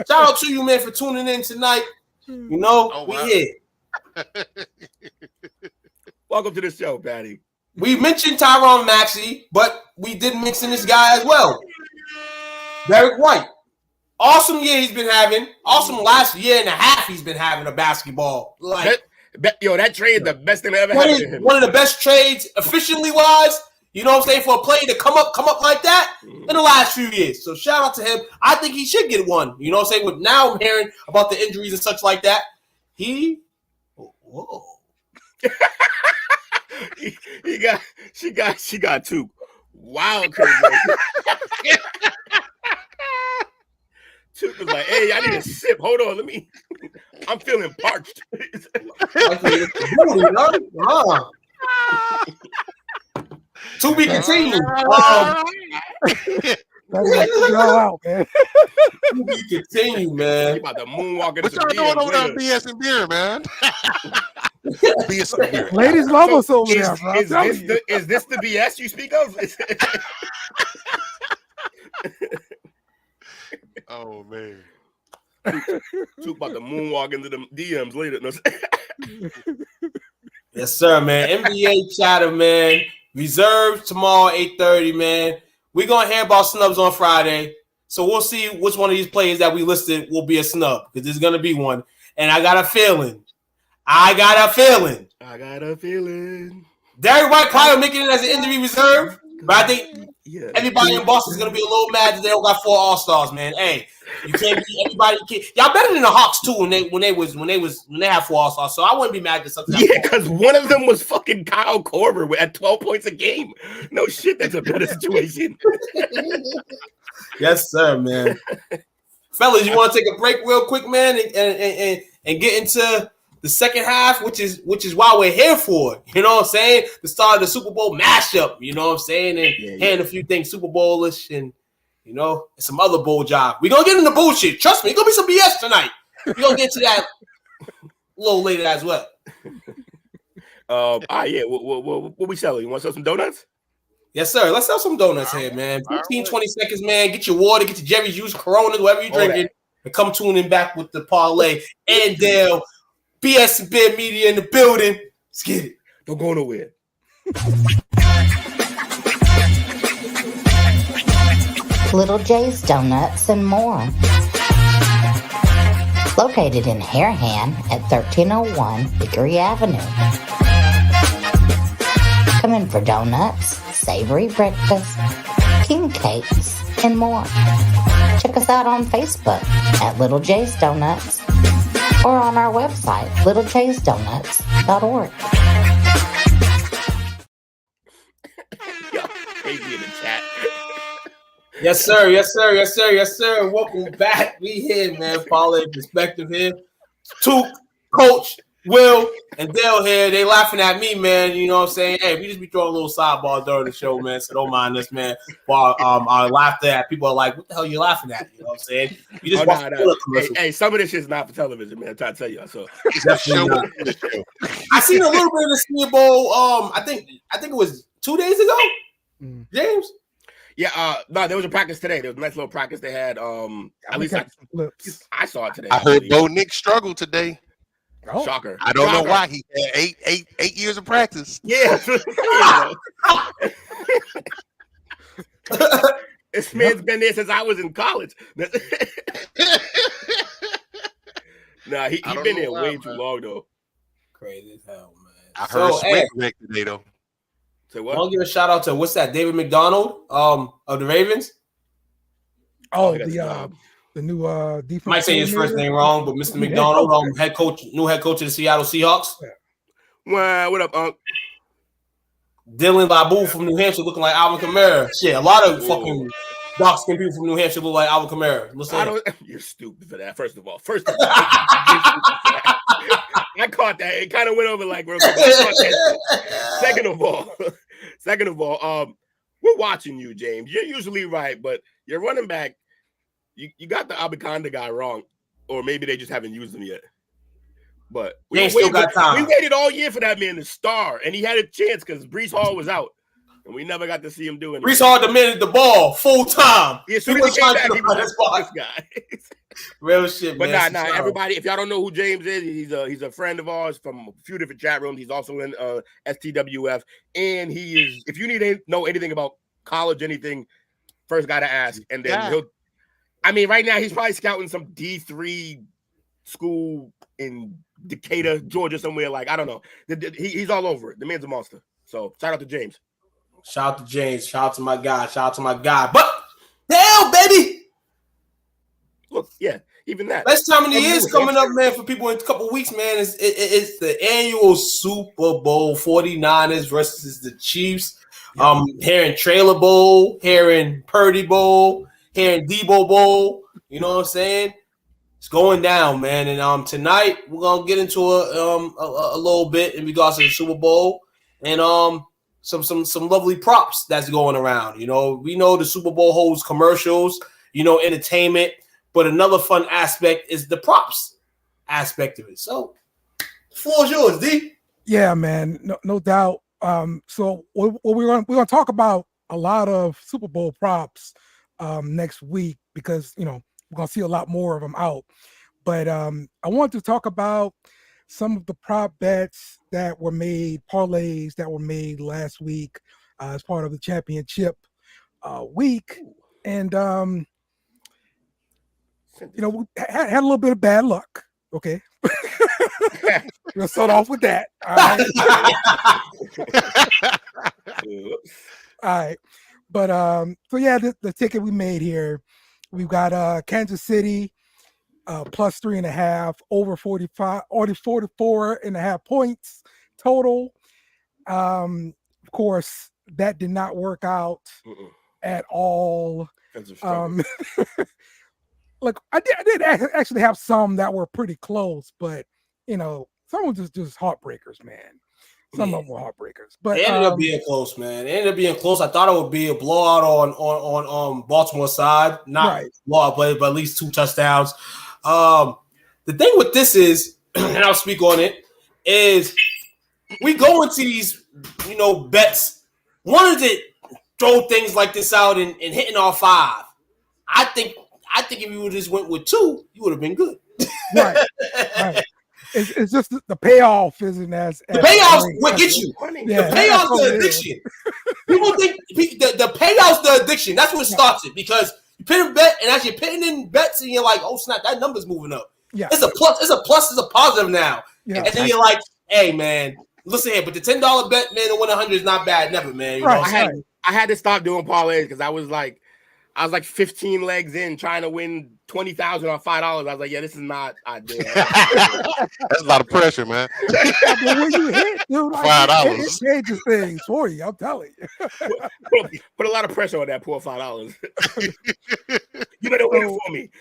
shout out to you, man, for tuning in tonight. You know, we here. Welcome to the show, Patty. We mentioned Tyron Maxey, but we did mention this guy as well. Derek White. Awesome year he's been having. Awesome last year and a half he's been having a basketball. Like that trade the best thing that ever happened to him. One of the best trades efficiently wise, you know what I'm saying, for a player to come up like that in the last few years. So shout out to him. I think he should get one. You know what I'm saying? With now I'm hearing about the injuries and such like that. She got two wild crazy. Took was like, hey, I need a sip. Hold on, I'm feeling parched. To be continued. Out, man. To be continued, man. You about to moonwalk into What y'all doing over there, BS and beer, man? BS and beer. Ladies love us over there, bro. Is this the BS you speak of? Oh man. Took about to moonwalk into the DMs later. No. Yes, sir, man. NBA chatter, man. Reserved tomorrow, 8:30, man. We're gonna hear about snubs on Friday. So we'll see which one of these players that we listed will be a snub, because there's gonna be one. And I got a feeling. Derek White probably making it as an injury reserve, but I think everybody in Boston is gonna be a little mad that they don't got 4 All-Stars, man. Hey, you can't be everybody. Y'all better than the Hawks too when they have 4 All-Stars. So I wouldn't be mad at something. Yeah, because one of them was fucking Kyle Korver at 12 points a game. No shit, that's a better situation. Yes, sir, man. Fellas, you want to take a break real quick, man, and get into the second half, which is why we're here for. You know what I'm saying? The start of the Super Bowl mashup. You know what I'm saying? And hand a few things Super Bowl-ish and, you know, some other bowl job. We're going to get into bullshit. Trust me, it's going to be some BS tonight. We're going to get to that a little later as well. What we selling? You want to sell some donuts? Yes, sir. Let's sell some donuts here, man. 15, 20 seconds, man. Get your water, get your Jerry's juice, Corona, whatever you're drinking, and come tune in back with the parlay. And Dale, BS and Beer Media in the building. Let's get it. Don't go nowhere. Little J's Donuts and more. Located in Harahan at 1301 Hickory Avenue. Come in for donuts, savory breakfast, king cakes, and more. Check us out on Facebook at Little J's Donuts or on our website, littlejaysdonuts.org. Crazy in the chat. Yes, sir. Yes, sir. Yes, sir. Yes, sir. Welcome back. We here, man. Parlay perspective here. Took, Coach, Will, and Dale here. They laughing at me, man. You know what I'm saying? Hey, we just be throwing a little sidebar during the show, man. So don't mind us, man. While I laughter at people are like, what the hell are you laughing at? You know what I'm saying? You just Hey, some of this shit's not for television, man. I'm trying to tell you. So I seen a little bit of the Senior Bowl. I think it was 2 days ago. James. Yeah, no, there was a practice today. There was a nice little practice they had. At least I saw it today. I heard Bo Nick struggled today. Oh. Shocker. I don't know why. He had eight years of practice. Yeah. This man's been there since I was in college. Nah, he been there way too long though. Crazy as hell, man. I heard Sweat today though. Say what? I'll give a shout out to what's that? David McDonald of the Ravens. Oh, the new defense. Might say his first name wrong, but Mr. McDonald, new head coach of the Seattle Seahawks. Well, what up, Unc? Dylan Babu from New Hampshire looking like Alvin Kamara. Shit, a lot of fucking dark skinned people from New Hampshire look like Alvin Kamara. You're stupid for that. First of all, I caught that. It kind of went over like real quick. Second of all, we're watching you, James. You're usually right, but your running back, you got the Abikonda guy wrong, or maybe they just haven't used him yet. But we waited all year for that man to star, and he had a chance because Breece Hall was out, and we never got to see him do anything. Breece Hall demanded the ball full time. Yeah, so he was trying to find this guy. Real shit, but man. Nah. Everybody, if y'all don't know who James is, he's a friend of ours from a few different chat rooms. He's also in STWF, and he is. If you need to know anything about college, anything, first guy to ask, and then he'll. I mean, right now he's probably scouting some D3 school in Decatur, Georgia, somewhere. Like I don't know. He's all over it. The man's a monster. So shout out to James. Shout out to James. Shout out to my guy. But hell, baby. Look, yeah, even that. Best time of the year is coming up, man, for people in a couple of weeks, man. It's the annual Super Bowl 49ers versus the Chiefs. Hearing Trailer Bowl, hearing Purdy Bowl, hearing Debo Bowl. You know what I'm saying? It's going down, man. And tonight we're gonna get into a little bit in regards to the Super Bowl and some lovely props that's going around. You know, we know the Super Bowl holds commercials, entertainment. But another fun aspect is the props aspect of it. So, the floor is yours, D. Yeah, man, no doubt. So we're gonna talk about a lot of Super Bowl props next week because we're gonna see a lot more of them out. But I want to talk about some of the prop bets that were made, parlays that were made last week as part of the championship week, and we had a little bit of bad luck. Okay. We'll start off with that. All right. But so yeah, the ticket we made here, we've got Kansas City plus 3.5, over 44.5 points total. Of course, that did not work out at all. Like I did actually have some that were pretty close, but some were just heartbreakers, man. Some of them were heartbreakers, but it ended up being close, man. It ended up being close. I thought it would be a blowout on Baltimore side, not blowout, but at least 2 touchdowns. The thing with this is, and I'll speak on it, is we go into these bets wanted to throw things like this out and hitting all 5. I think if you just went with 2, you would have been good. Right. It's just the payoff isn't as the payoff's what gets you. Yeah, the payoff's the addiction. People think the payoff's the addiction. That's what starts it because you put a bet and as you're putting in bets and you're like, oh snap, that number's moving up. Yeah, it's a plus. It's a positive now. Yeah. And then you're like, hey man, listen here, but the $10 bet, man, to win 100 is not bad, never, man. You know? I had to stop doing parlays because I was like 15 legs in trying to win 20,000 on $5. I was like, yeah, this is not ideal. That's a lot of pressure, man. When you hit, dude, like, $5. It changes things for you. I'm telling you. Put a lot of pressure on that poor $5. You better win it for me.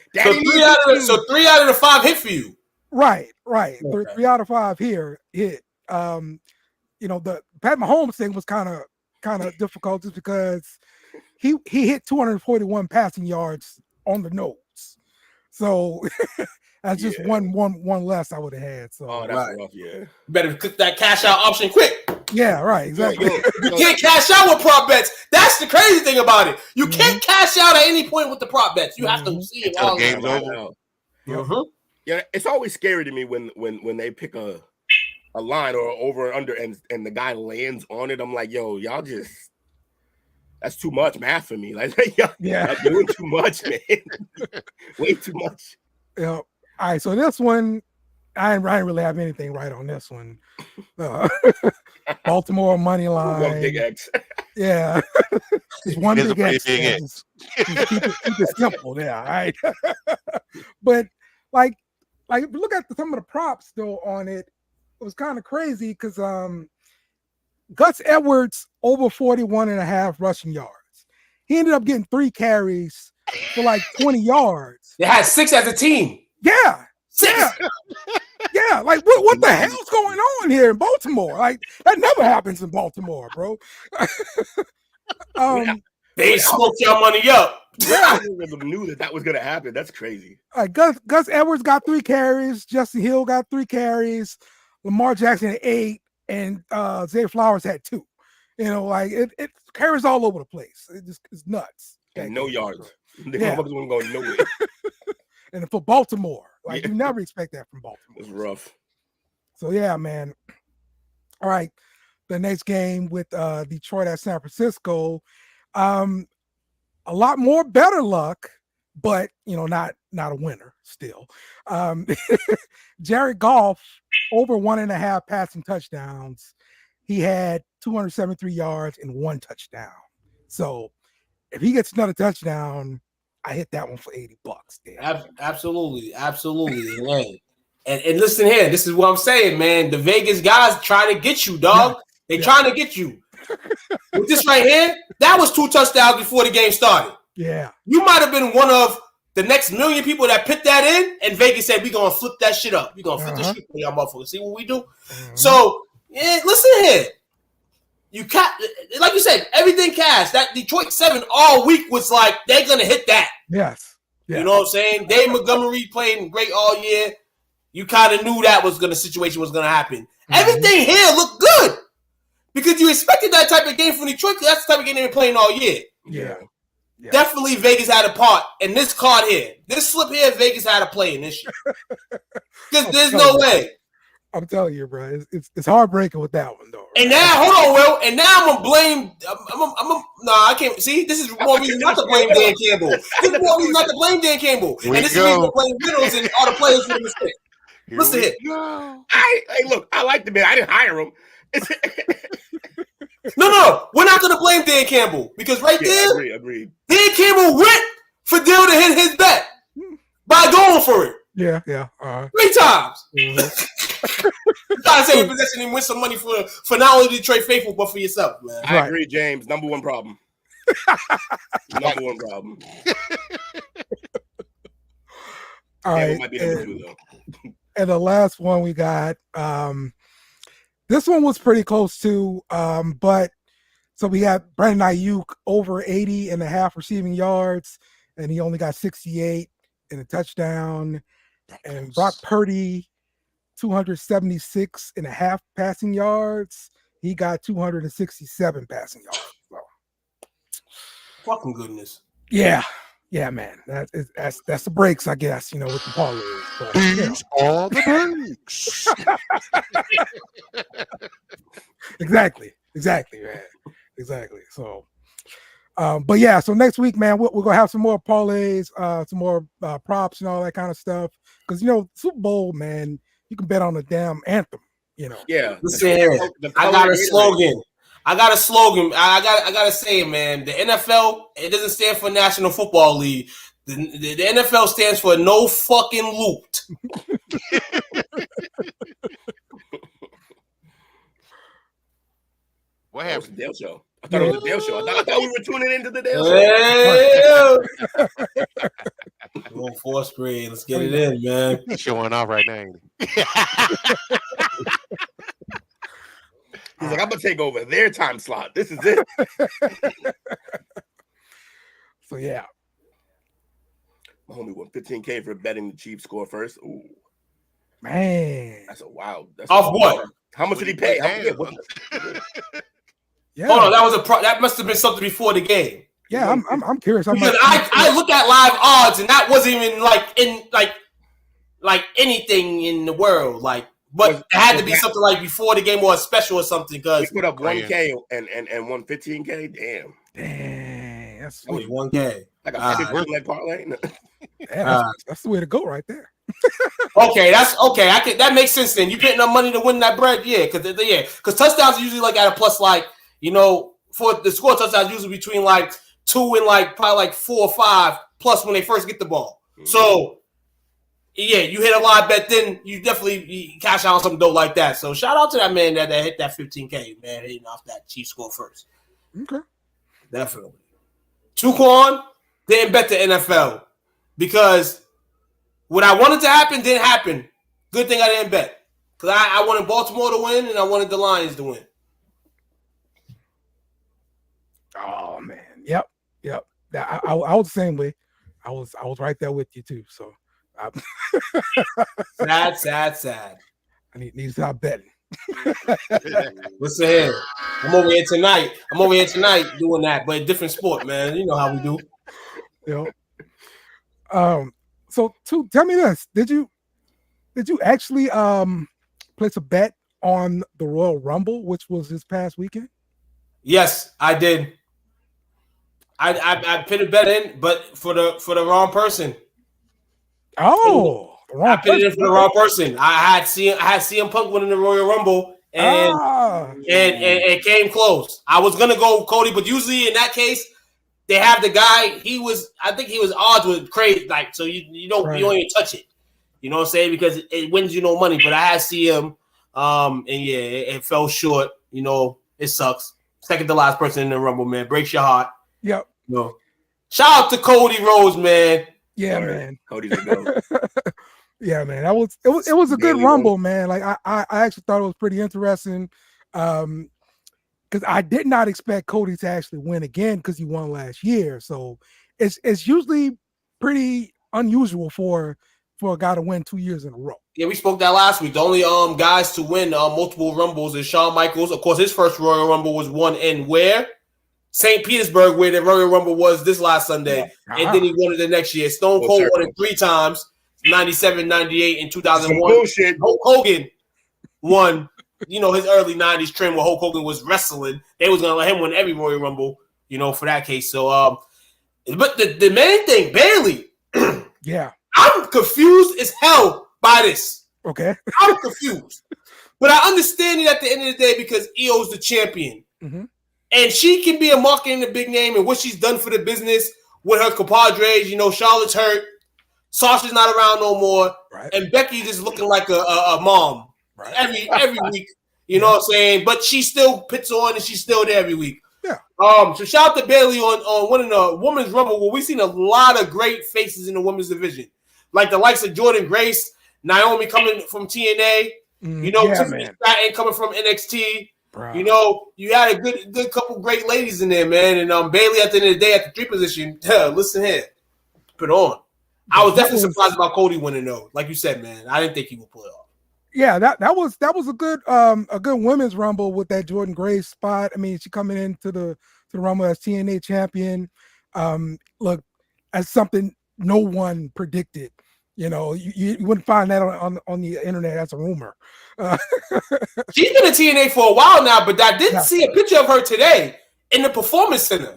So 3 out of the 5 hit for you. Right. Okay. 3 out of 5 here hit. The Pat Mahomes thing was kind of difficult just because he hit 241 passing yards on the nose. So that's just one less I would have had. So that's rough, yeah. You better click that cash out option quick. Yeah, right, exactly. You can't cash out with prop bets. That's the crazy thing about it. You can't cash out at any point with the prop bets. You have to see it all. Game's over. Yeah, it's always scary to me when they pick a line or over or under and the guy lands on it. I'm like, yo, y'all just. That's too much math for me. Like, y'all doing too much, man. Way too much. Yeah. All right. So this one, I didn't really have anything right on this one. Baltimore money line. One big X. Yeah. Just one big X. Just keep it simple there. All right. But like look at some of the props though on it. It was kind of crazy because Gus Edwards over 41.5 rushing yards. he ended up getting 3 carries for like 20 yards. They had 6 as a team. Yeah. 6. Yeah. Yeah, like what the hell's going on here in Baltimore? Like that never happens in Baltimore, bro. They smoked your money up. Yeah, I knew that was gonna happen. That's crazy. Gus Edwards got 3 carries. Justin Hill got 3 carries. Lamar Jackson had 8, and Zay Flowers had 2. You know, like it carries all over the place. It's nuts. And no yards. The Yeah. motherfuckers wouldn't go nowhere. And for Baltimore, like you never expect that from Baltimore. It's rough. So yeah, man. All right, the next game with Detroit at San Francisco. A lot more better luck, but you know, not a winner still. Jared Goff over 1.5 passing touchdowns. He had 273 yards and 1 touchdown. So if he gets another touchdown, I hit that one for $80. Absolutely. Man. And listen here, this is what I'm saying, man. The Vegas guys trying to get you, dog. They trying to get you. With this right here, that was 2 touchdowns before the game started. Yeah. You might have been one of the next million people that put that in, and Vegas said, we're going to flip that shit up. We're going to flip this shit for y'all motherfuckers. See what we do? So, yeah, listen here. Like you said, everything cash. That Detroit 7 all week was like, they're going to hit that. Yes. Yeah. You know what I'm saying? Dave Montgomery played great all year. You kind of knew that situation was going to happen. Everything here looked good because you expected that type of game from Detroit because that's the type of game they've been playing all year. Yeah. Definitely Vegas had a part in this card here. This slip here, Vegas had a play in this shit. Because there's no way. I'm telling you, bro. It's heartbreaking with that one, though. And now, hold on, Will. And now I'm gonna blame. I can't. See, this is more reason not to blame Dan Campbell. This is more reason not to blame Dan Campbell. And this is reason to blame Reynolds and all the players for the mistake. Listen here. Hey, look, I like the man. I didn't hire him. No. We're not gonna blame Dan Campbell because there, Agreed. Dan Campbell went for Dill to hit his bet by going for it. Yeah. 3 times. You gotta say possession and win some money for not only Detroit faithful, but for yourself, man. I agree, James. Number one problem. Number one problem. All right. Might be number 2, though. And the last one we got, this one was pretty close too. But so we had Brandon Ayuk over 80.5 receiving yards, and he only got 68 and a touchdown. And Brock Purdy, 276.5 passing yards. He got 267 passing yards. So. Fucking goodness. Yeah, man. That's the breaks, I guess. You know, with the parlays. But, These are the breaks. Exactly, man. Exactly. So, but yeah. So next week, man, we're gonna have some more parlays, some more props and all that kind of stuff. Because you know, Super Bowl, man, you can bet on the damn anthem. You know. Yeah. Listen here. I got a slogan. I gotta say it, man. The NFL, it doesn't stand for National Football League. The NFL stands for no fucking loot. What happened? The Dale Show. I thought it was the Dale Show. I thought we were tuning into the Dale Show. Going 4th grade. Let's get it in, man. He's showing off right now. Ain't he? He's like, I'm gonna take over their time slot. This is it. So yeah. My homie won $15K for betting the Chiefs score first. Ooh. Man. That's a wild. Off what? How much did he pay? Yeah. Hold on, that must have been something before the game. Yeah, I'm curious. Because I looked at live odds and that wasn't even like anything in the world. But it had to be something like before the game or a special or something. Because he put up 1K and won 15K. Dang, that's 1K. Like a leg parlay. That's the way to go right there. Okay, that's okay. That makes sense then. You putting up money to win that bread, because touchdowns are usually like at a plus, like, you know, for the score touchdowns usually between like 2 and like probably like 4 or 5 plus when they first get the ball. Mm-hmm. So yeah, you hit a live bet, then you definitely cash out on some dough like that. So shout out to that man that hit that 15K, man, hitting off that Chiefs score first. Okay, definitely. Tuquan didn't bet the NFL because what I wanted to happen didn't happen. Good thing I didn't bet because I wanted Baltimore to win and I wanted the Lions to win. Oh man, yep. I was the same way. I was right there with you too. So sad. I need to stop betting. Listen here, I'm over here tonight doing that, but a different sport, man. You know how we do. Yep. So tell me this: Did you actually place a bet on the Royal Rumble, which was this past weekend? Yes, I did. I put a bet in, but for the wrong person. Oh, the wrong I put it in for the wrong person. I had CM Punk winning the Royal Rumble, and it came close. I was gonna go Cody, but usually in that case, they have the guy. I think he was odds with Craig, like so you don't even touch it. You know what I'm saying? Because it wins you no money. But I had CM, and yeah, it fell short. You know, it sucks. Second to last person in the Rumble, man. Breaks your heart. Yep. No. Shout out to Cody Rhodes, man. Yeah, man. Cody's the GOAT. Yeah, man. It was a good Rumble, man. Like I actually thought it was pretty interesting. Because I did not expect Cody to actually win again because he won last year. So it's usually pretty unusual for a guy to win 2 years in a row. Yeah, we spoke that last week. The only guys to win multiple Rumbles is Shawn Michaels. Of course, his first Royal Rumble was won in where? St. Petersburg, where the Royal Rumble was this last Sunday. And then he won it the next year. Stone Cold won it 3 times, 97, 98, and 2001. Hulk Hogan won, you know, his early 90s trend where Hulk Hogan was wrestling. They was going to let him win every Royal Rumble, you know, for that case. So, but the main thing, Bayley. Yeah. I'm confused as hell by this. Okay. I'm confused. But I understand it at the end of the day because Io's the champion. Mm-hmm. And she can be a marketing a big name and what she's done for the business with her compadres. You know, Charlotte's hurt. Sasha's not around no more. Right. And Becky just looking like a mom every week. You know what I'm saying? But she still puts on and she's still there every week. Yeah. So shout out to Bayley on winning the Women's Rumble where we've seen a lot of great faces in the women's division. Like the likes of Jordan Grace, Naomi coming from TNA, you know, Tiffany Stratton coming from NXT. Bro. You know, you had a good couple great ladies in there, man. And Bayley at the end of the day at the 3 position, listen here, put on. I was definitely surprised about Cody winning though. Like you said, man, I didn't think he would pull it off. Yeah, that was a good women's Rumble with that Jordan Grace spot. I mean, she coming into the Rumble as TNA champion. Look, as something no one predicted. You know, you wouldn't find that on the internet as a rumor. She's been in TNA for a while now, but I did see a picture of her today in the Performance Center.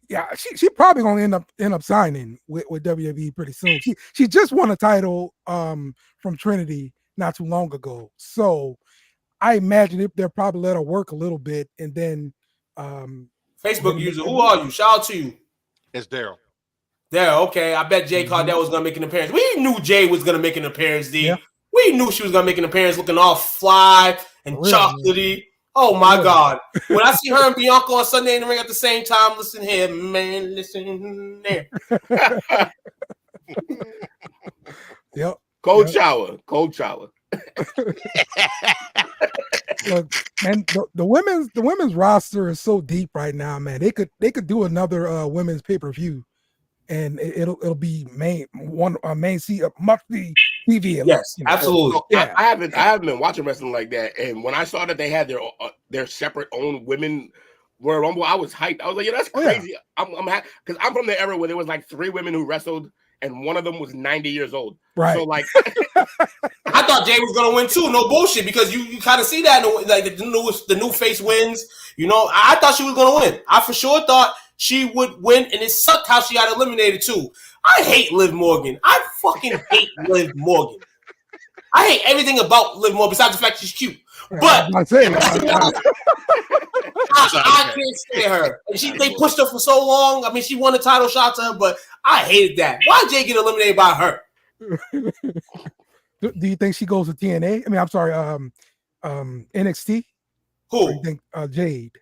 Yeah, she probably gonna end up signing with WWE pretty soon. She just won a title from Trinity not too long ago, so I imagine they'll probably let her work a little bit and then. Facebook user, who are you? Shout out to you. It's Daryl. There, okay. I bet Jay Cardell was gonna make an appearance. We knew Jay was gonna make an appearance, D. Yeah. We knew she was gonna make an appearance looking all fly and chocolatey. Oh my God. When I see her and Bianca on Sunday in the ring at the same time, listen here, man. Listen there. Yep. Cold shower. Look, man, the women's roster is so deep right now, man. They could do another women's pay-per-view. And it'll be main seat must be TV. Yes, absolutely. So yeah. I haven't been watching wrestling like that. And when I saw that they had their separate own women Royal Rumble, I was hyped. I was like, yeah, that's crazy. Yeah. I'm happy because I'm from the era where there was like 3 women who wrestled, and one of them was 90 years old. Right. So like, I thought Jay was gonna win too. No bullshit, because you kind of see that like the new face wins. You know, I thought she was gonna win. I for sure thought she would win, and it sucked how she got eliminated too. I hate Liv Morgan. I fucking hate Liv Morgan. I hate everything about Liv Morgan besides the fact she's cute. But I can't stand her. They pushed her for so long. I mean, she won a title shot to her, but I hated that. Why did Jay get eliminated by her? Do you think she goes to TNA? I mean, I'm sorry, NXT? Who? Or you think Jade?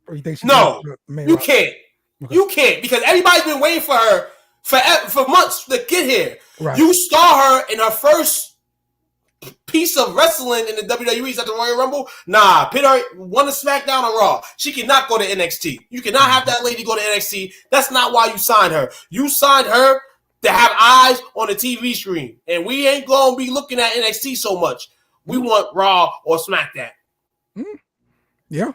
Or you think she No, main you roster? can't. Okay. You can't because everybody's been waiting for her for months to get here. Right. You saw her in her first piece of wrestling in the WWE at the Royal Rumble. Nah, put her one to SmackDown or Raw. She cannot go to NXT. You cannot have that lady go to NXT. That's not why you signed her. You signed her to have eyes on the TV screen, and we ain't gonna be looking at NXT so much. We want Raw or SmackDown. Yeah,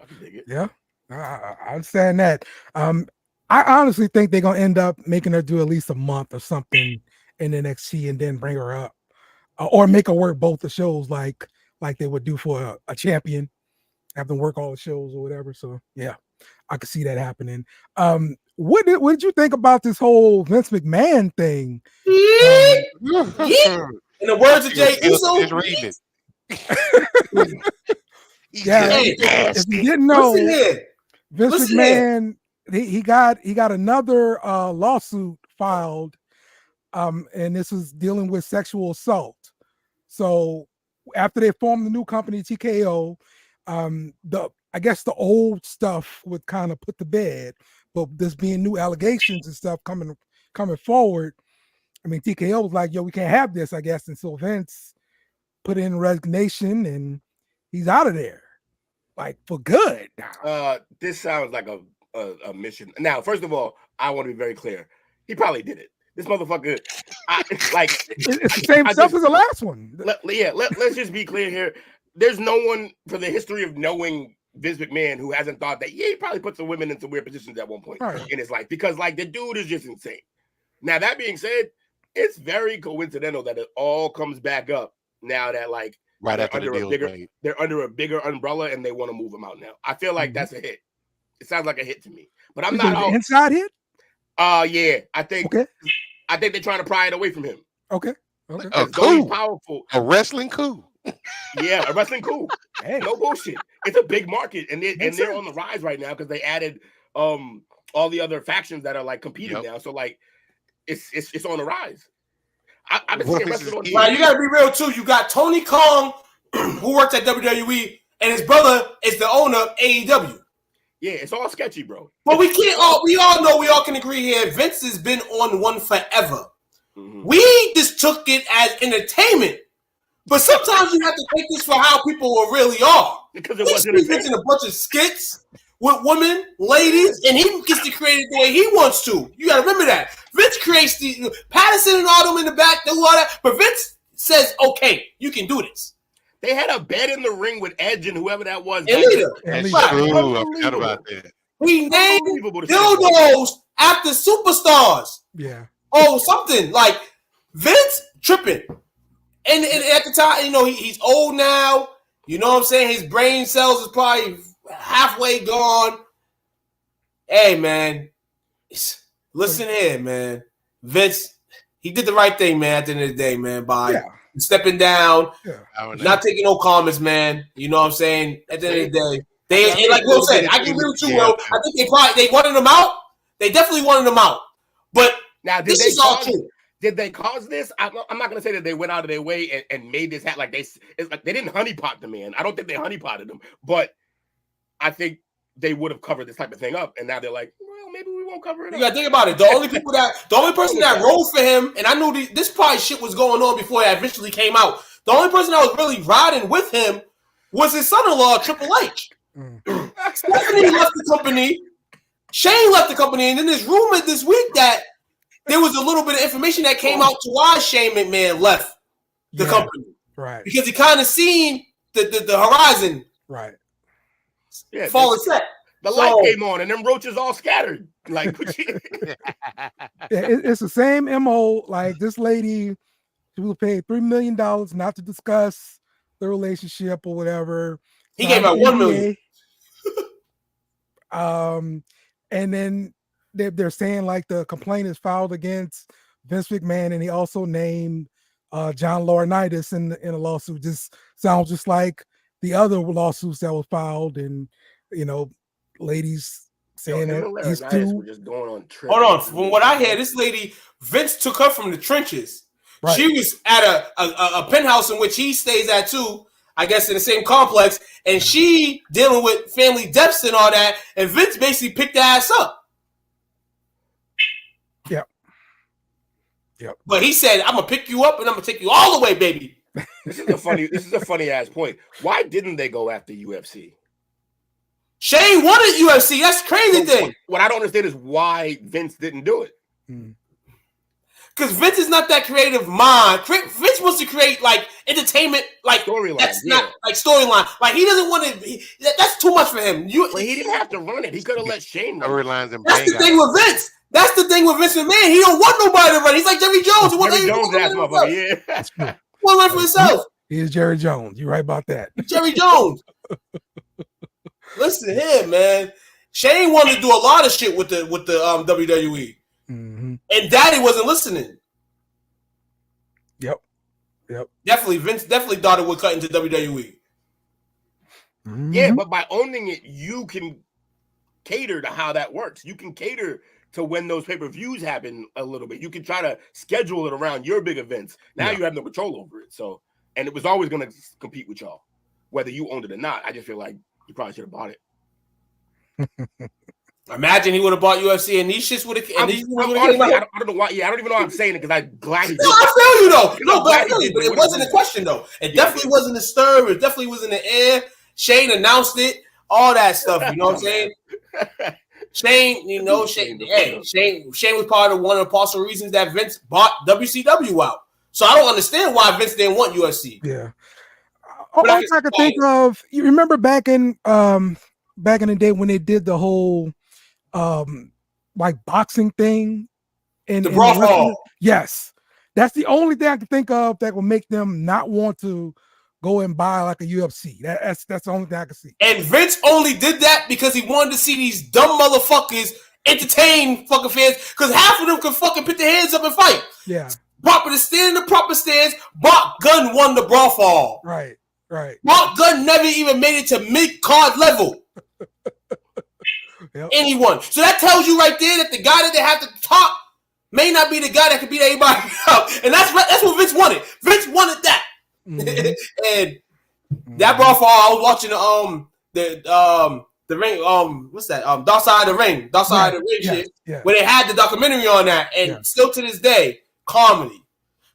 I can dig it. yeah, I understand that. I honestly think they're gonna end up making her do at least a month or something in NXT, and then bring her up, or make her work both the shows like they would do for a champion, have them work all the shows or whatever. So yeah, I could see that happening. What did you think about this whole Vince McMahon thing? In the words of Jay Uso, yeah. If you didn't know, Vince McMahon, he got another lawsuit filed, and this is dealing with sexual assault. So after they formed the new company TKO, I guess the old stuff would kind of put to bed, but there's being new allegations and stuff coming forward. I mean, TKO was like, yo, we can't have this, I guess. And so Vince put in resignation and he's out of there, like for good. This sounds like a mission. Now, first of all, I want to be very clear. He probably did it. This motherfucker, it's the same stuff as the last one. Let's just be clear here. There's no one for the history of knowing Vince McMahon who hasn't thought that, he probably put some women in some weird positions at one point in his life, because like the dude is just insane. Now, that being said, it's very coincidental that it all comes back up now that like right after they're under a bigger umbrella and they want to move him out now. I feel like that's a hit. It sounds like a hit to me, but I'm not an inside hit. Yeah, I think they're trying to pry it away from him. Okay. A coup. Powerful. A wrestling coup. Yeah, a wrestling coup. Hey. No bullshit. It's a big market, and they're on the rise right now because they added all the other factions that are like competing now. So like, it's on the rise. I've been seeing wrestling on. Right, you gotta be real too. You got Tony Khan, who works at WWE, and his brother is the owner of AEW. Yeah, it's all sketchy, bro. But we all can agree here. Vince has been on one forever. Mm-hmm. We just took it as entertainment. But sometimes you have to take this for how people really are. Because it wasn't Vince in a bunch of skits with women, ladies, and he gets to create it the way he wants to. You got to remember that. Vince creates the Patterson and all them in the back, do all that. But Vince says, okay, you can do this. They had a bed in the ring with Edge and whoever that was. That's true. I forgot about that. We named dildos after superstars. Yeah. Oh, something like Vince tripping. And at the time, he's old now. You know what I'm saying? His brain cells is probably halfway gone. Hey, man. Listen here, man. Vince, he did the right thing, man, at the end of the day, man, by stepping down, not taking no comments, man. You know what I'm saying? At the end of the day, they like Will said, I can agree with you, Will. I think they wanted him out. They definitely wanted him out. But now, this is all true. Did they cause this? I'm not going to say that they went out of their way and made this happen. Like it's like they didn't honeypot the man. I don't think they honeypotted him, but I think they would have covered this type of thing up. And now they're like, well, maybe we won't cover it. You got to think about it. The only person that rolled for him, and I knew this probably shit was going on before it eventually came out. The only person that was really riding with him was his son-in-law, Triple H. Stephanie left the company. Shane left the company, and then there's rumor this week that there was a little bit of information that came out to why Shane McMahon left the company. Right. Because he kind of seen the horizon. Right. Yeah. Fall set. The light came on and them roaches all scattered. Like it's the same MO. Like this lady, she was paid $3 million not to discuss the relationship or whatever. He gave out $1 million. And then they're saying like the complaint is filed against Vince McMahon, and he also named John Laurinaitis in a lawsuit. Just sounds just like the other lawsuits that were filed, and ladies saying that these two were just going on trips. Hold on, from what I hear, this lady Vince took her from the trenches. Right. She was at a penthouse in which he stays at too. I guess, in the same complex, and she dealing with family deaths and all that, and Vince basically picked the ass up. Yep. But he said, "I'm gonna pick you up and I'm gonna take you all the way, baby." This is a funny ass point. Why didn't they go after UFC? Shane wanted UFC. That's the crazy thing. What I don't understand is why Vince didn't do it. Because Vince is not that creative mind. Vince wants to create like entertainment, like storyline. That's not like storyline. Like he doesn't want to. That's too much for him. But he didn't have to run it. He could have let Shane run storylines and That's the thing with Vince. That's the thing with Vince McMahon. He don't want nobody to run. He's like Jerry Jones. Jerry Jones ass motherfucker. Yeah. One run for himself. He is Jerry Jones. You're right about that. Jerry Jones. Listen to him, man. Shane wanted to do a lot of shit with the WWE. Mm-hmm. And Daddy wasn't listening. Yep. Definitely, Vince definitely thought it would cut into WWE. Mm-hmm. Yeah, but by owning it, you can cater to how that works. You can cater to when those pay-per-views happen a little bit. You can try to schedule it around your big events. Now you have no control over it. So, and it was always going to compete with y'all, whether you owned it or not. I just feel like you probably should have bought it. Imagine he would have bought UFC and these shits would have. I don't know why. Yeah, I don't even know why I'm saying it because I'm glad he did. No, I feel you though. No, but I feel you. But it wasn't a a question though. It definitely wasn't a stir. It definitely was in the air. Shane announced it. All that stuff. You know what I'm saying? Shane, you know, Shane was part of one of the possible reasons that Vince bought WCW out. So I don't understand why Vince didn't want UFC. Yeah. All I can think of, you remember back in the day when they did the whole like boxing thing and the brawl hall. Yes. That's the only thing I can think of that will make them not want to go and buy like a UFC. That's the only thing I can see. And Vince only did that because he wanted to see these dumb motherfuckers entertain fucking fans because half of them could fucking put their hands up and fight. Yeah. Proper to stand in the proper stance. Brock Gunn won the brawl fall. Right. Brock Gunn never even made it to mid-card level. Yep. Anyone. So that tells you right there that the guy that they have to top may not be the guy that can beat everybody else. And that's what Vince wanted. Vince wanted that. Mm-hmm. And that brawl fall, I was watching the ring, what's that? Dark Side of the Ring. Dark Side of the Ring shit. Yeah. Where they had the documentary on that. And still to this day, comedy.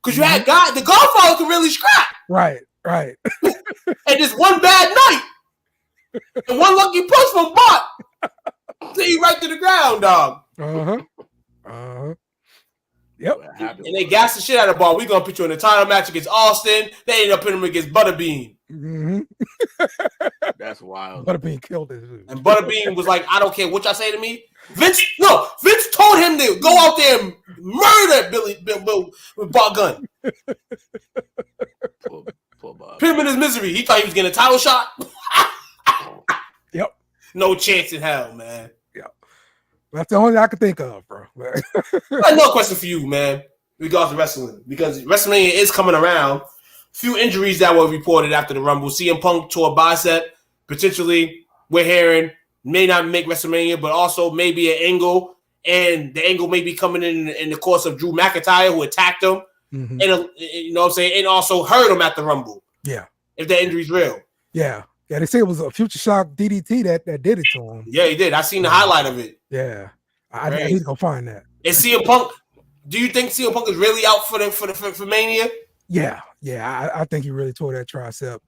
Because you had guys, the Godfather could really scrap. Right. And just one bad night. And one lucky push from Bot. See you right to the ground, dog. Yep. And they gassed the shit out of Ball. We're going to put you in a title match against Austin. They ended up putting him against Butterbean. Mm-hmm. That's wild. Butterbean killed it. And Butterbean was like, I don't care what y'all say to me. Vince told him to go out there and murder Bill with Bob Gunn. Poor Bob. Put him in his misery. He thought he was getting a title shot. Yep. No chance in hell, man. Yep. That's the only thing I can think of, bro. Another question for you, man, in regards to wrestling. Because WrestleMania is coming around. Few injuries that were reported after the Rumble. CM Punk tore a bicep. Potentially, we're hearing, may not make WrestleMania, but also maybe an angle. And the angle may be coming in the course of Drew McIntyre, who attacked him. Mm-hmm. And, you know what I'm saying? And also hurt him at the Rumble. Yeah. If that injury's real. Yeah. Yeah, they say it was a Future Shock DDT that did it to him. Yeah, he did. I seen the highlight of it. Yeah. I need to go find that. And CM Punk, do you think CM Punk is really out for Mania? Yeah. I think he really tore that tricep.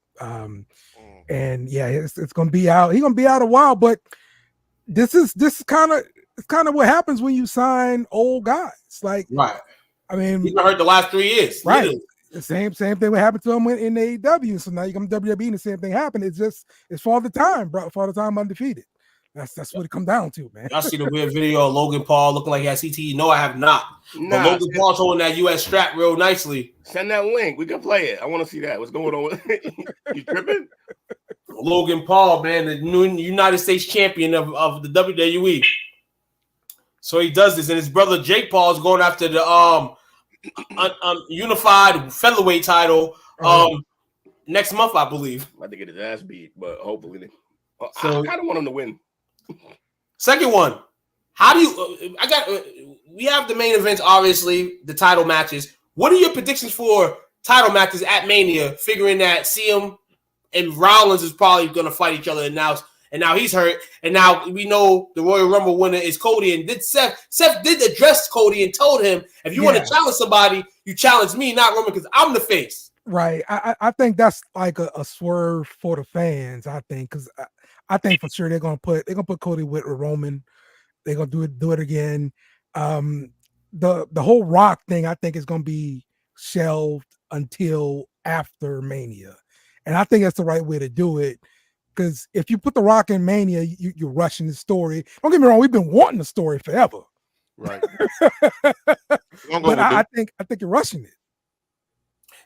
And yeah, it's gonna be out. He's gonna be out a while, but this is kind of what happens when you sign old guys. Like, right. I mean, he's been hurt the last 3 years. Right. Literally. The same thing would happen to him in AEW. So now you come to WWE and the same thing happened. It's for the time, bro. For the time undefeated. That's what it comes down to, man. Y'all see the weird video of Logan Paul looking like he has CTE? No, I have not. But Logan Paul's holding that US strap real nicely. Send that link. We can play it. I want to see that. What's going on? You tripping? Logan Paul, man, the new United States champion of the WWE. So he does this, and his brother Jake Paul is going after the unified featherweight title next month, I believe. I have to get his ass beat, but hopefully. So, I kind of want him to win. Second one, how do you? We have the main events, obviously, the title matches. What are your predictions for title matches at Mania? Figuring that CM and Rollins is probably going to fight each other. And now he's hurt. And now we know the Royal Rumble winner is Cody. And did Seth did address Cody and told him, if you want to challenge somebody, you challenge me, not Roman, because I'm the face. Right. I think that's like a swerve for the fans. I think because I think for sure they're gonna put Cody with Roman. They're gonna do it again. The whole Rock thing I think is gonna be shelved until after Mania, and I think that's the right way to do it. Because if you put the Rock in Mania, you're rushing the story. Don't get me wrong, we've been wanting the story forever. Right. But I think you're rushing it.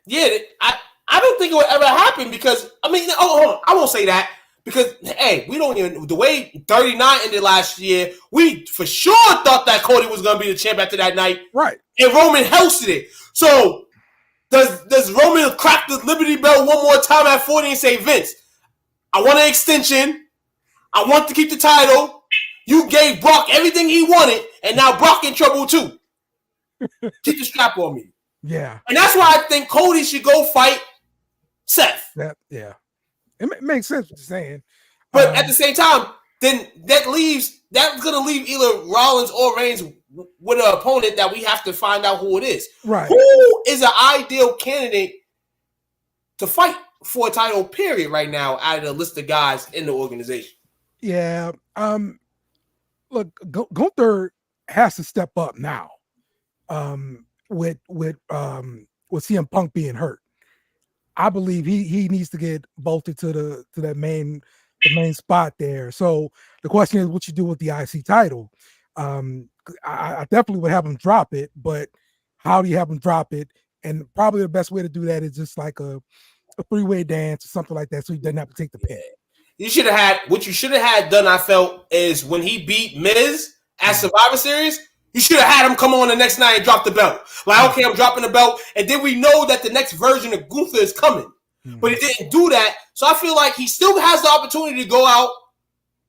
Yeah, I don't think it would ever happen because hold on, I won't say that because hey, we don't even the way 39 ended last year, we for sure thought that Cody was gonna be the champ after that night. Right. And Roman hosted it. So does Roman crack the Liberty Bell one more time at 40 and say, Vince, I want an extension. I want to keep the title. You gave Brock everything he wanted, and now Brock in trouble too. Keep the strap on me. Yeah. And that's why I think Cody should go fight Seth. Yeah. It makes sense what you're saying. But at the same time, then that's going to leave either Rollins or Reigns with an opponent that we have to find out who it is. Right. Who is an ideal candidate to fight for a title, period, right now, out of the list of guys in the organization? Yeah. Look, Gunther has to step up now. With CM Punk being hurt, I believe he needs to get bolted to that main spot there. So the question is, what you do with the IC title? I definitely would have him drop it, but how do you have him drop it? And probably the best way to do that is just like a three-way dance or something like that, so he doesn't have to take the pin. You should have had what you should have had done. I felt is when he beat Miz at Survivor Series. You should have had him come on the next night and drop the belt. Like, okay, I'm dropping the belt. And then we know that the next version of Gunther is coming. But he didn't do that. So I feel like he still has the opportunity to go out.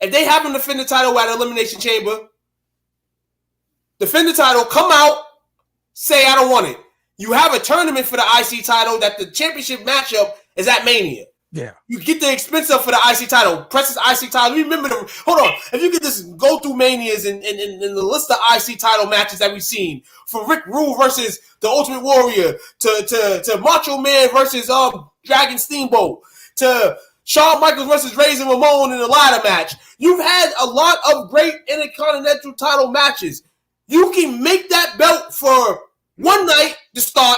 If they have him defend the title at Elimination Chamber, defend the title, come out, say, I don't want it. You have a tournament for the IC title that the championship matchup is at Mania. Yeah. You get the expense up for the IC title. Press this IC title. Remember hold on. If you could just go through Manias and the list of IC title matches that we've seen, from Rick Rude versus the Ultimate Warrior to Macho Man versus Dragon Steamboat to Shawn Michaels versus Razor Ramon in the ladder match. You've had a lot of great Intercontinental title matches. You can make that belt for one night to start,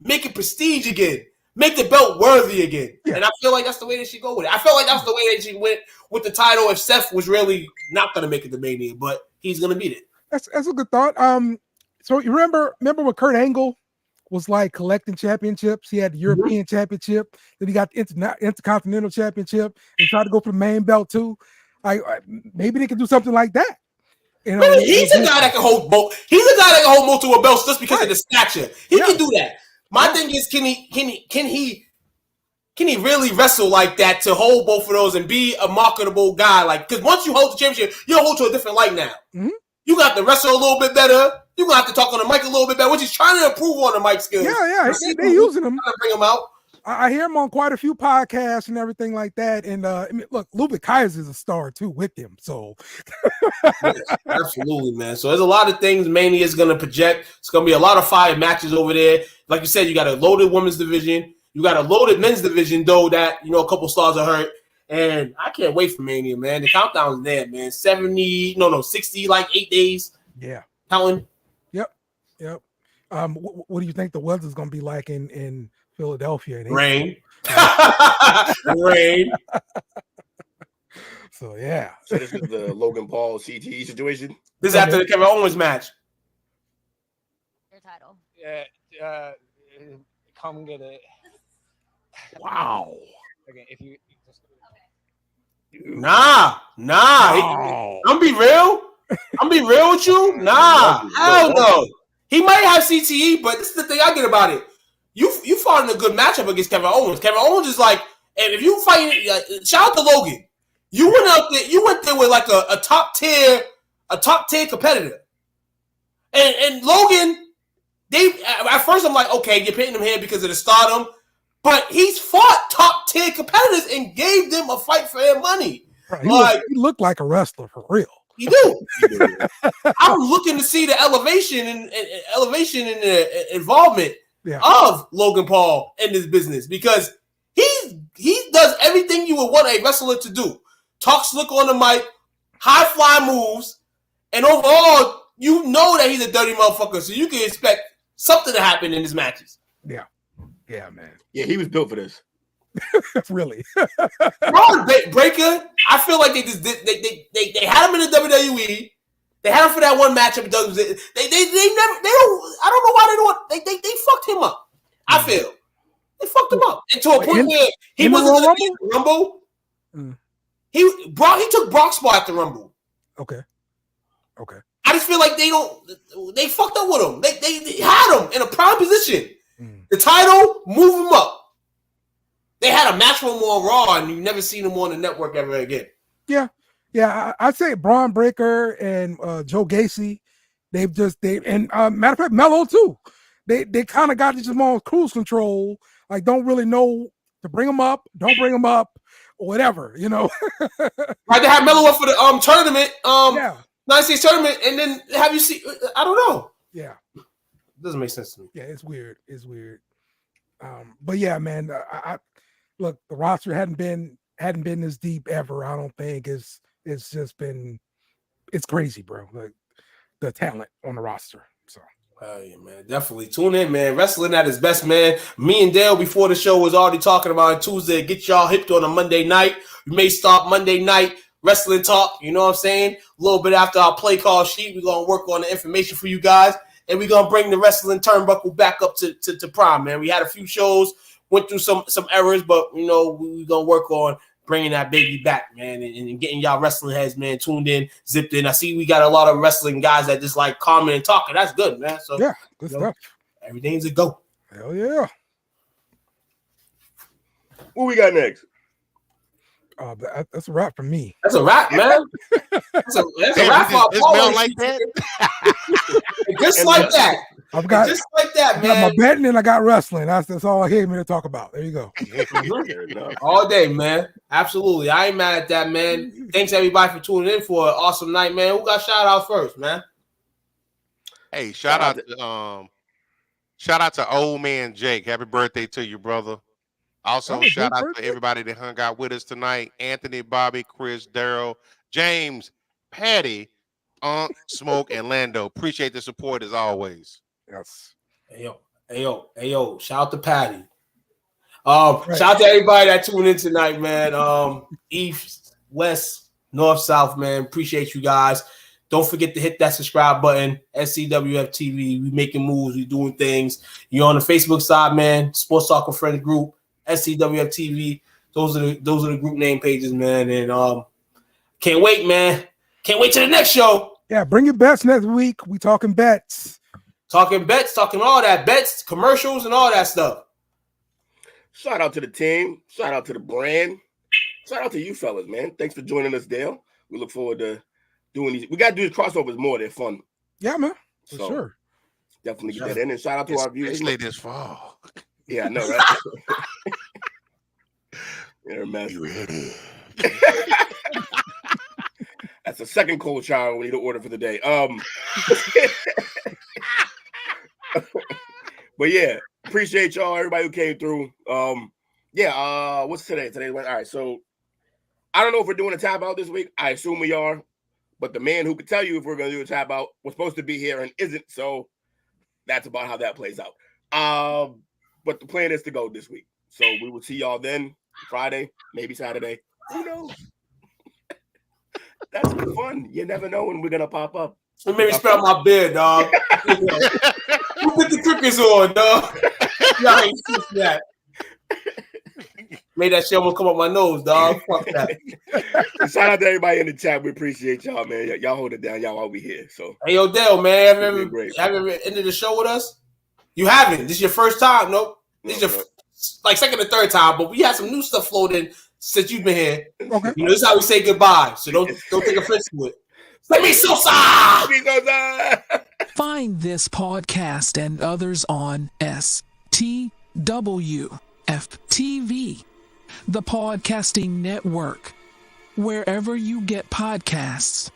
make it prestige again. Make the belt worthy again. Yeah. And I feel like that's the way they should go with it. I feel like that's the way they should went with the title if Seth was really not going to make it to Mania, but he's going to beat it. That's a good thought. So you remember when Kurt Angle was like collecting championships? He had the European Championship, then he got the Intercontinental Championship, and tried to go for the main belt too. Maybe they could do something like that. You know, he's a guy that can hold both. He's a guy that can hold multiple belts just because of the stature. He can do that. My thing is, can he really wrestle like that to hold both of those and be a marketable guy? Like, because once you hold the championship, you hold to a different light now. Mm-hmm. You got to wrestle a little bit better. You gonna have to talk on the mic a little bit better, which he's trying to improve on the mic skills. Yeah, they using him. Trying to bring him out. I hear him on quite a few podcasts and everything like that. And look, Ludwig Kaiser is a star too with him. So yes, absolutely, man. So there's a lot of things Mania is gonna project. It's gonna be a lot of fire matches over there. Like you said, you got a loaded women's division. You got a loaded men's division, though, that a couple stars are hurt. And I can't wait for Mania, man. The countdown's there, man. 60, like 8 days. Yeah. Counting. Yep. What do you think the weather's gonna be like in Philadelphia? Rain. Rain. So yeah. So this is the Logan Paul CTE situation. This is after the Kevin Owens match. Your title. Yeah. Come get it. Wow. Okay, if you just... Nah. Wow. I'm be real with you. Nah, hell no. He might have CTE, but this is the thing I get about it. You fought in a good matchup against Kevin Owens. Kevin Owens is like, and if you fight, shout out to Logan. You went there with like a top tier competitor, and Logan. At first I'm like, okay, you're pitting him here because of the stardom. but he's fought top tier competitors and gave them a fight for their money. Right. He looked like a wrestler for real. He do. I'm looking to see the elevation and the involvement of Logan Paul in this business because he does everything you would want a wrestler to do. Talk slick on the mic, high fly moves, and overall, you know that he's a dirty motherfucker, so you can expect something to happen in his matches. Yeah. Yeah, man. Yeah, he was built for this. Really. Braun Breaker, I feel like they just did, they had him in the WWE. They had him for that one matchup. They don't. I don't know why they don't. They fucked him up. I feel they fucked him up, and to a point where he wasn't going to be the Rumble. He took Brock's spot at the Rumble. Okay. I just feel like they fucked up with him. They had him in a prime position. The title, move him up. They had a match with him on Raw, and you've never seen him on the network ever again. Yeah. I'd say Braun Breaker and Joe Gacy. And matter of fact, Mello too. They kind of got them on cruise control. Like don't really know to bring them up, don't bring them up, or whatever. You know. Right, they had Mello up for the tournament. United States tournament, and then have you seen? I don't know. Yeah. Doesn't make sense to me. Yeah, it's weird. But yeah, man. I look, the roster hadn't been this deep ever. I don't think it's just been crazy, bro. Like the talent on the roster. So. Oh yeah, man. Definitely tune in, man. Wrestling at its best, man. Me and Dale before the show was already talking about it Tuesday. Get y'all hipped on a Monday night. We may start Monday night wrestling talk. You know what I'm saying? A little bit after our play call sheet, we're gonna work on the information for you guys. And we're going to bring the wrestling turnbuckle back up to prime, man. We had a few shows, went through some errors, but, you know, we're going to work on bringing that baby back, man, and getting y'all wrestling heads, man, tuned in, zipped in. I see we got a lot of wrestling guys that just like comment and talking. That's good, man. So yeah, good stuff. Everything's a go. Hell yeah. What we got next? That's a wrap for me. That's a wrap, man. That's a wrap for Paul like that. Just like that. I've got just like that, man. I got my betting and I got wrestling. That's all I came here to talk about. There you go. All day, man. Absolutely. I ain't mad at that, man. Thanks everybody for tuning in for an awesome night, man. Who got shout out first, man? Hey, shout out to old man Jake. Happy birthday to you, brother. Also, shout out to everybody that hung out with us tonight. Anthony, Bobby, Chris, Daryl, James, Patty, Smoke, and Lando. Appreciate the support as always. Yes. Hey, yo. Shout out to Patty. Shout out to everybody that tuned in tonight, man. East, West, North, South, man. Appreciate you guys. Don't forget to hit that subscribe button. STWF TV. We making moves. We doing things. You're on the Facebook side, man. Sports Talk with Friends group. STWF TV. Those are the group name pages, man. And can't wait, man. Can't wait till the next show. Yeah, bring your bets next week. We talking bets. Talking all that bets, commercials, and all that stuff. Shout out to the team. Shout out to the brand. Shout out to you fellas, man. Thanks for joining us, Dale. We look forward to doing these. We got to do these crossovers more. They're fun. Yeah, man. For sure. Definitely get that in. And shout out to our viewers. Especially this fall. Yeah, I know, right? You're a mess. You ready? That's the second cold shower we need to order for the day. But yeah, appreciate y'all, everybody who came through. What's today? All right, so I don't know if we're doing a tap out this week. I assume we are, but the man who could tell you if we're going to do a tap out was supposed to be here and isn't, so that's about how that plays out. But the plan is to go this week. So we will see y'all then, Friday, maybe Saturday. Who knows? That's fun. You never know when we're going to pop up. It made me spell my beard, dog. Who put the crickets on, dog? Y'all ain't see that. Made that shit almost come up my nose, dog. Fuck that. Shout out to everybody in the chat. We appreciate y'all, man. Y'all hold it down. Y'all while we here. So, hey, yo, Dale, man. Have you ended the show with us? You haven't. This is your first time, nope. This is your like second or third time, but we had some new stuff floating since you've been here. Okay. You know, this is how we say goodbye. So don't take offense to it. Let me Sosa! Find this podcast and others on STWF STWF TV, the podcasting network, wherever you get podcasts.